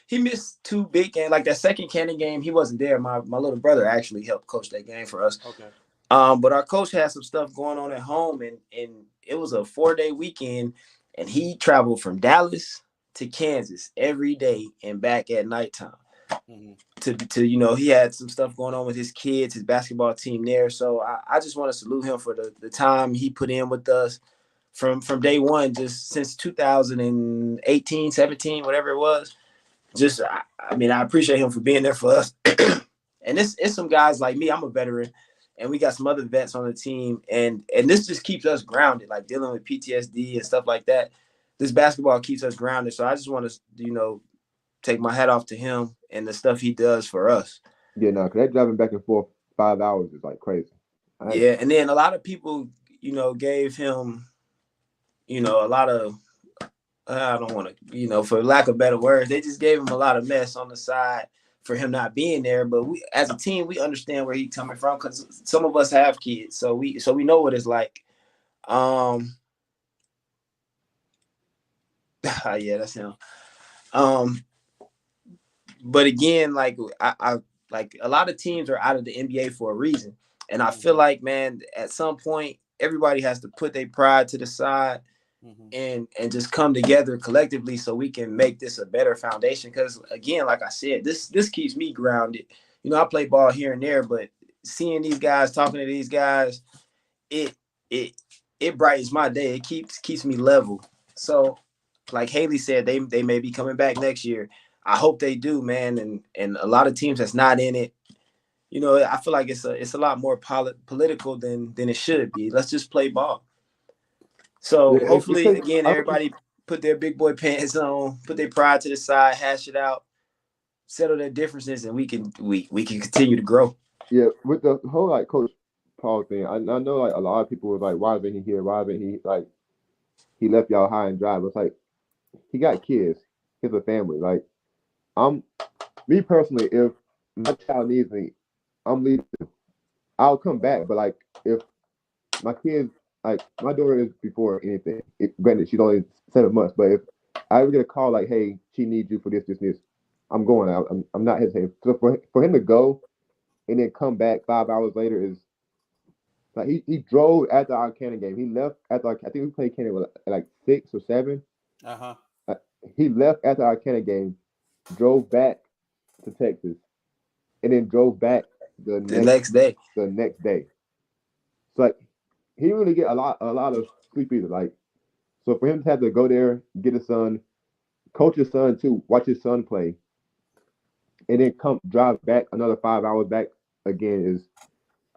he missed 2 big games. Like that second Cannon game, he wasn't there. My little brother actually helped coach that game for us. Okay. But our coach had some stuff going on at home, and it was a 4-day weekend, and he traveled from Dallas to Kansas every day and back at nighttime. To he had some stuff going on with his kids, his basketball team there. So I just want to salute him for the time he put in with us from day one, just since 2018, 17, whatever it was. Just I appreciate him for being there for us. And it's some guys like me. I'm a veteran, and we got some other vets on the team, and this just keeps us grounded, like dealing with PTSD and stuff like that. This basketball keeps us grounded. So I just want to take my hat off to him and the stuff he does for us. Yeah, no, because that driving back and forth 5 hours is like crazy. Yeah, and then a lot of people, gave him, a lot of, I don't want to, for lack of better words, they just gave him a lot of mess on the side for him not being there. But we, as a team, we understand where he's coming from, because some of us have kids, so we know what it's like. Yeah, that's him. But again, like I like a lot of teams are out of the NBA for a reason. And I feel like, man, at some point, everybody has to put their pride to the side and just come together collectively so we can make this a better foundation. Because again, like I said, this keeps me grounded. I play ball here and there, but seeing these guys, talking to these guys, it brightens my day. It keeps me level. So like Haley said, they may be coming back next year. I hope they do, man. And a lot of teams that's not in it, I feel like it's a lot more political than it should be. Let's just play ball. So Yeah, hopefully, again, everybody put their big boy pants on, put their pride to the side, hash it out, settle their differences, and we can continue to grow. Yeah, with the whole like Coach Paul thing, I know like a lot of people were like, why isn't he here? Why isn't he like he left y'all high and dry? But it's like he got kids, he has a family. Like me personally, if my child needs me, I'm leaving. I'll come back, but like if my kids, like my daughter is before anything. Granted, she's only 7 months, but if I ever get a call like, "Hey, she needs you for this," I'm going. I'm not hesitating. So for him to go and then come back 5 hours later is like he drove after our Cannon game. He left after I think we played Cannon at like 6 or 7. He left after our Cannon game, drove back to Texas, and then drove back the next day. The next day. So like he didn't really get a lot of sleep either. Like so for him to have to go there, get his son, coach his son too, watch his son play, and then come drive back another 5 hours back again is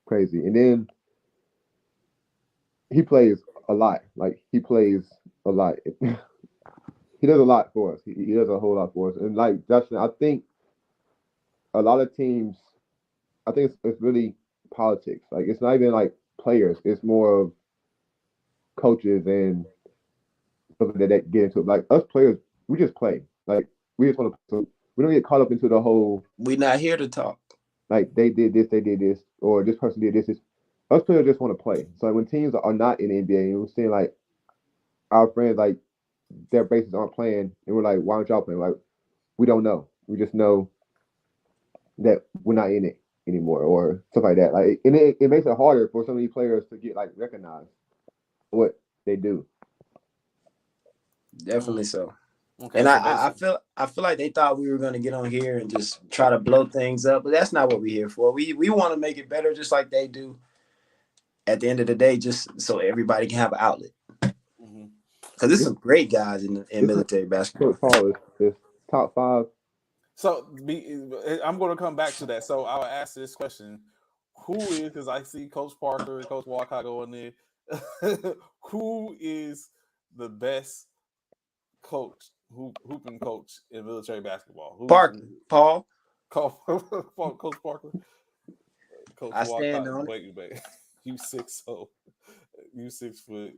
crazy. And then he plays a lot. Like he plays a lot. He does a lot for us. He does a whole lot for us. And like Justin, I think a lot of teams, I think it's really politics. Like it's not even like players. It's more of coaches and something that get into it. Like us players, we just play. Like we just want to. We don't get caught up into the whole. We're not here to talk. Like they did this, or this person did this. Us players just want to play. So like, when teams are not in the NBA, and we're seeing like our friends like their bases aren't playing, and we're like, why aren't y'all playing? Like we don't know. We just know that we're not in it anymore, or stuff like that. Like and it makes it harder for some of these players to get like recognized what they do. Definitely so. Okay, and so I feel like they thought we were going to get on here and just try to blow things up, but that's not what we're here for. We want to make it better, just like they do. At the end of the day, just so everybody can have an outlet. Because there's some great guys in military basketball. Paul is top 5. So I'm going to come back to that. So I'll ask this question: who is? Because I see Coach Parker and Coach Walcott going there. Who is the best coach, hooping coach in military basketball? Paul. Coach Parker. Coach I stand Walcott, on it. You 6'0", you 6 foot,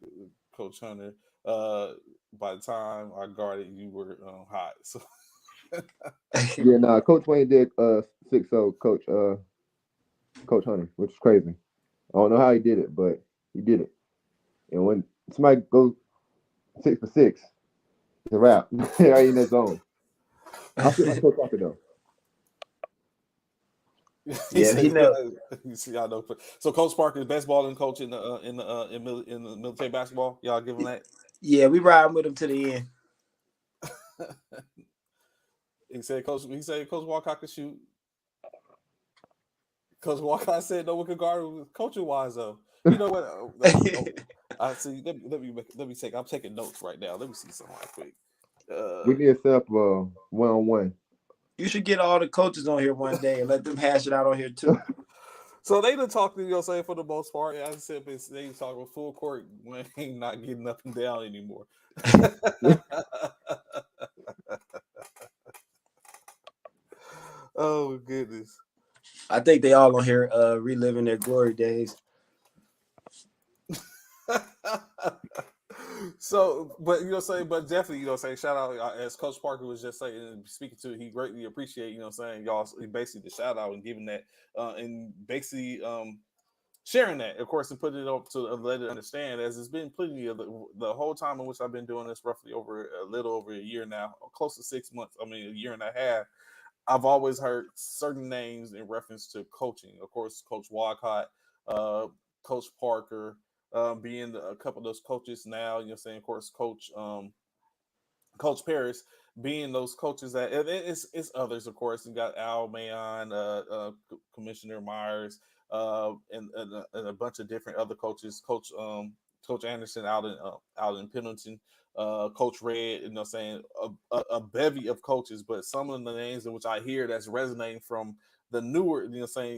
Coach Hunter. By the time I guarded, you were hot. So Yeah, nah, Coach Wayne did 6-0 Coach Hunter, which is crazy. I don't know how he did it, but he did it. And when somebody goes 6 for 6, it's a wrap. They're in that zone. I feel like Coach Walker though. he Yeah, he said, know. "You see, I know." So Coach Parker is best balling coach in the military basketball. Y'all give him that. Yeah, we riding with him to the end. He said Coach Walcott could shoot. Coach Walcott said no one could guard him coaching wise though. You know what? I see. Let me take. I'm taking notes right now. Let me see something right quick. We need to set up a one-on-one. You should get all the coaches on here one day and let them hash it out on here too. So they done talked, saying for the most part. As I said, they talking about full court when ain't not getting up and down anymore. Oh goodness. I think they all on here reliving their glory days. So, but but definitely, shout out as Coach Parker was just saying and speaking to, he greatly appreciate, y'all basically the shout out and giving that, and basically sharing that, of course, and putting it up to let it understand, as it's been plenty of the whole time in which I've been doing this, roughly over a little over a year now, close to 6 months. I mean, a year and a half. I've always heard certain names in reference to coaching. Of course, Coach Walcott, Coach Parker, being a couple of those coaches now. Of course, Coach Paris being those coaches that it's others, of course. You got Al Mayon, Commissioner Myers, and a bunch of different other coaches. Coach Anderson out in Pendleton, Coach Red. A bevy of coaches, but some of the names in which I hear that's resonating from the newer,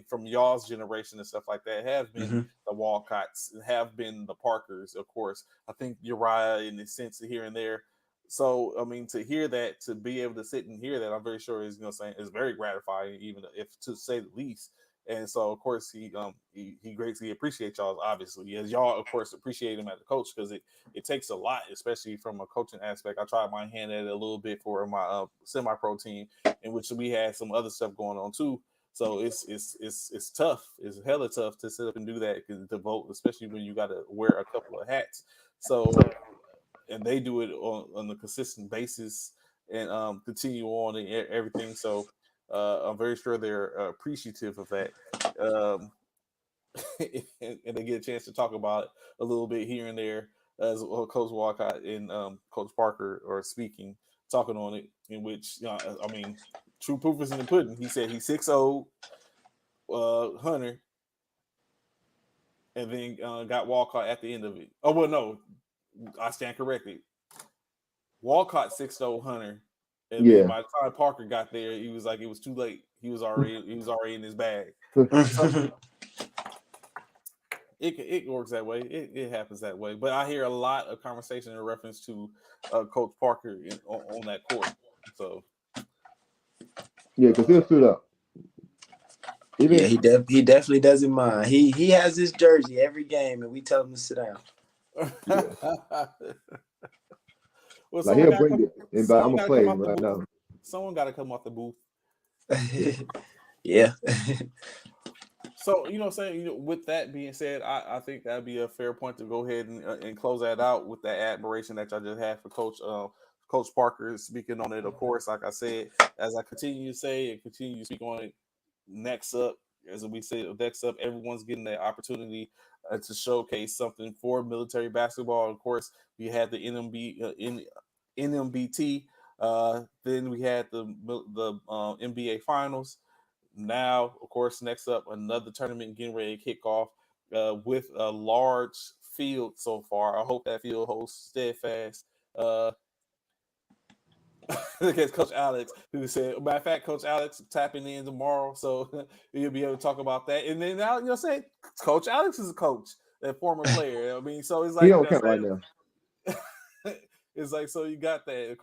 from y'all's generation and stuff like that, have been the Walcotts, have been the Parkers, of course. I think Uriah in the sense of here and there. So, I mean, to hear that, to be able to sit and hear that, I'm very sure is very gratifying, even if to say the least. And so, of course, he greatly appreciates y'all, obviously, as y'all, of course, appreciate him as a coach, because it takes a lot, especially from a coaching aspect. I tried my hand at it a little bit for my semi-pro team, in which we had some other stuff going on too. So it's tough. It's hella tough to sit up and do that, to vote, especially when you got to wear a couple of hats. So. And they do it on a consistent basis and continue on and everything. So I'm very sure they're appreciative of that. And they get a chance to talk about it a little bit here and there, as Coach Walcott and Coach Parker are speaking, talking on it, in which, I mean, true proof is in the pudding. He said he's 6'0", Hunter, and then got Walcott at the end of it. Oh, well, no. I stand corrected. Walcott 6'0" Hunter, and then by the time Parker got there, he was like, it was too late. He was already in his bag. So, it works that way. It happens that way. But I hear a lot of conversation in reference to Coach Parker on that court. So yeah, because he'll suit up. Yeah, he definitely doesn't mind. He has his jersey every game, and we tell him to sit down. Yeah. Well, like he'll bring it, and but I'm gonna play him right now. Someone got to come off the booth. Yeah. So, with that being said, I think that'd be a fair point to go ahead and close that out with that admiration that y'all just had for Coach Parker speaking on it. Of course, like I said, as I continue to say and continue to speak on it, next up, as we say, next up, everyone's getting the opportunity to showcase something for military basketball. Of course, we had the NMBT. Then we had the NBA Finals. Now, of course, next up, another tournament getting ready to kick off with a large field so far. I hope that field holds steadfast. Against Coach Alex, who said, matter of fact, Coach Alex tapping in tomorrow, so you'll be able to talk about that. And then now, Coach Alex is a coach, a former player. I mean, so it's like, he don't count right now. It's like, so you got that.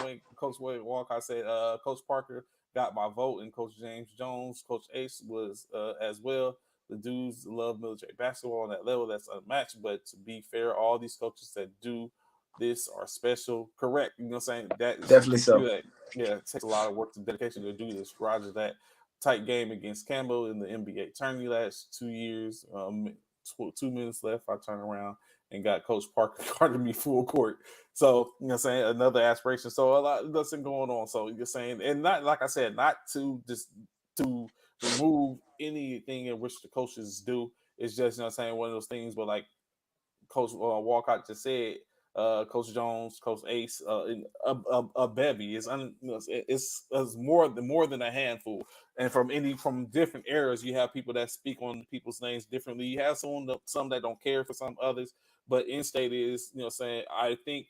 When Coach Wade Walcott said, Coach Parker got my vote, and Coach James Jones, Coach Ace was as well. The dudes love military basketball on that level. That's unmatched. But to be fair, all these coaches that do this are special. Correct. You know what I'm saying? That is Definitely so. yeah, it takes a lot of work and dedication to do this. Roger that. Tight game against Campbell in the NBA tourney last 2 years. 2 minutes left. I turn around and got Coach Parker guarding me full court. So, you know what I'm saying? Another aspiration. So, a lot nothing going on. So, you're saying, and not, like I said, not to just to remove anything in which the coaches do. It's just, you know what I'm saying, one of those things, but like Coach Walcott just said, Coach Jones, Coach Ace, a bevy. It's more than a handful, and from different eras, you have people that speak on people's names differently. You have some that don't care for some others, but in state is, you know, saying, I think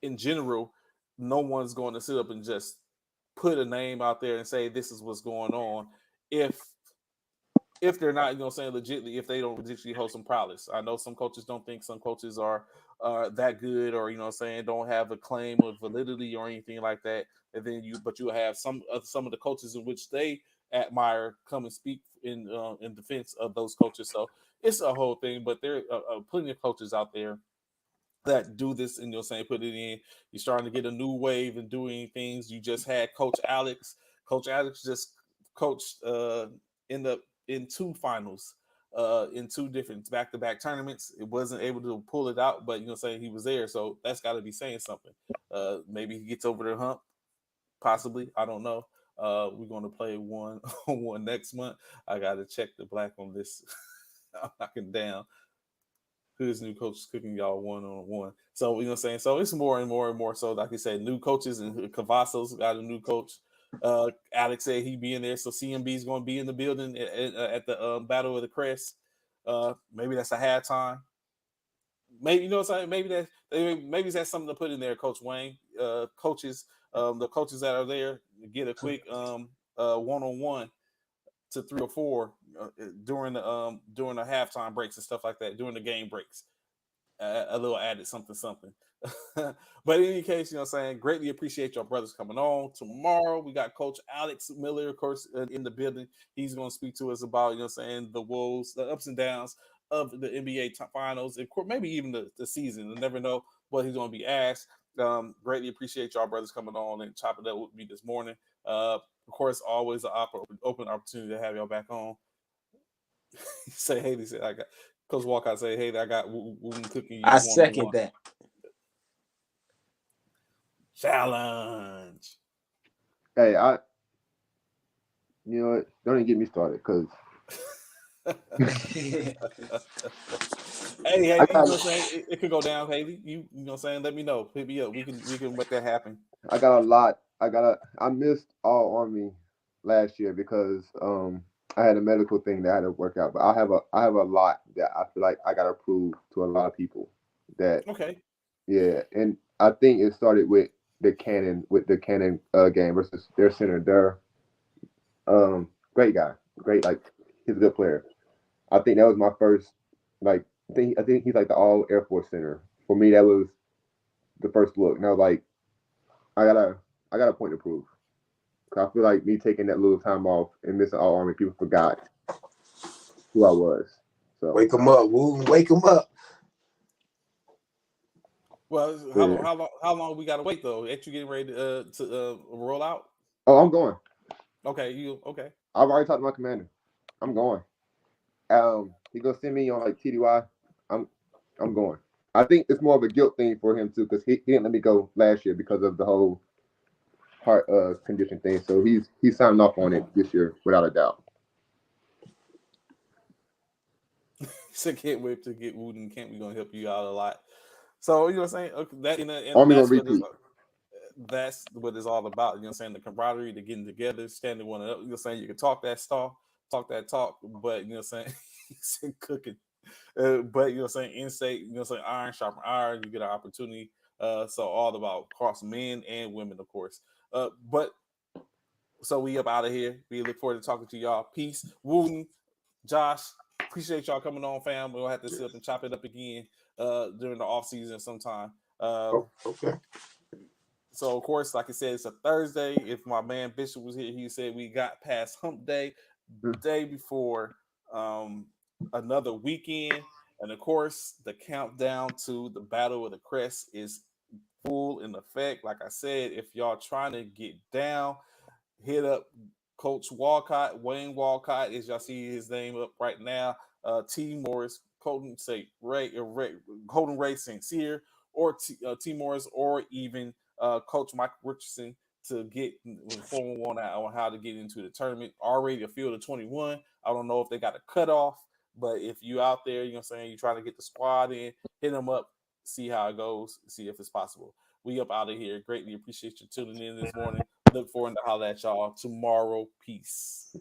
in general, no one's going to sit up and just put a name out there and say this is what's going on if they're not, you know, saying legitly, if they don't legitimately hold some prowess. I know some coaches don't think some coaches are that good, or, you know, saying don't have a claim of validity or anything like that. And then you have some of the coaches in which they admire come and speak in defense of those coaches. So it's a whole thing. But there are plenty of coaches out there that do this, and you're saying put it in. You're starting to get a new wave and doing things. You just had Coach Alex. Coach Alex just coached in 2 finals, in 2 different back-to-back tournaments. It wasn't able to pull it out, but, you know, saying he was there, so that's got to be saying something. Maybe he gets over the hump, possibly. I don't know. We're going to play one on one next month. I got to check the black on this. I'm knocking down. Who's new coach is cooking y'all 1-on-1. So, you know what I'm saying? So it's more and more and more. So, like you said, new coaches, and Cavazos got a new coach. Alex said he'd be in there. So CMB is going to be in the building at the Battle of the Crest. Maybe that's a halftime. Maybe, you know what I'm saying? Maybe that's something to put in there, Coach Wayne. Coaches, the coaches that are there get a quick 1-on-1 to 3 or 4 during the halftime breaks and stuff like that, during the game breaks. A little added something. But in any case, you know what I'm saying, greatly appreciate your brothers coming on. Tomorrow we got Coach Alex Miller, of course, in the building. He's going to speak to us about, you know what I'm saying, the woes, the ups and downs of the NBA finals, and maybe even the season. You never know what he's going to be asked. Greatly appreciate y'all brothers coming on and chopping up with me this morning. Of course, always an open opportunity to have y'all back on. Say, hey, he said, I got Coach Walcott say, hey, I got Wooten cooking you. I second that. Challenge. Hey, you know what? Don't even get me started, because Hey, Haley, you know what I'm saying? It could go down, Haley. You know what I'm saying? Let me know. Hit me up. We can make that happen. I got a lot. I missed All Army last year because I had a medical thing that I had to work out. But I have a lot that I feel like I gotta prove to a lot of people that Okay. Yeah, and I think it started with the Cannon game versus their center. Their great guy, great, like, he's a good player. I think that was my first, like, I think he's like the All Air Force center. For me, that was the first look, and I was like, I got a point to prove. 'Cause I feel like me taking that little time off and missing All Army, people forgot who I was. So Wake them up, Woo. Wake them up. Well, how long we gotta wait though? Ain't you getting ready to roll out? Oh, I'm going. Okay, okay. I've already talked to my commander. I'm going. He gonna send me on like TDY. I'm going. I think it's more of a guilt thing for him too, because he didn't let me go last year because of the whole heart condition thing. So he's signed off on it this year without a doubt. So can't wait to get Wooten Camp. We're gonna help you out a lot. So, you know what I'm saying? Okay, Army gonna repeat. That's what it's all about. You know what I'm saying? The camaraderie, the getting together, standing one up. You know what I'm saying? You can talk that talk, but, you know what I'm saying? He's cooking. But, you know what I'm saying? In-state, you know what I'm saying? Iron sharpen iron. You get an opportunity. So all about cross men and women, of course. But so we up out of here. We look forward to talking to y'all. Peace. Wooten, Josh, appreciate y'all coming on, fam. We'll have to sit up and chop it up again during the off season sometime. Okay. So, of course, like I said, it's a Thursday. If my man Bishop was here, he said we got past hump day, day before another weekend. And of course, the countdown to the Battle of the Crest is full in effect. Like I said, if y'all trying to get down, hit up Coach Walcott, Wayne Walcott, as y'all see his name up right now. T. Morris, Colton Colton Ray St. Cyr, or T. Morris, or even Coach Mike Richardson to get informed on how to get into the tournament. Already a field of 21. I don't know if they got a cutoff, but if you out there, you know what I'm saying, you trying to get the squad in, hit them up, see how it goes, see if it's possible. We up out of here. Greatly appreciate you tuning in this morning. Look forward to holler at y'all tomorrow. Peace.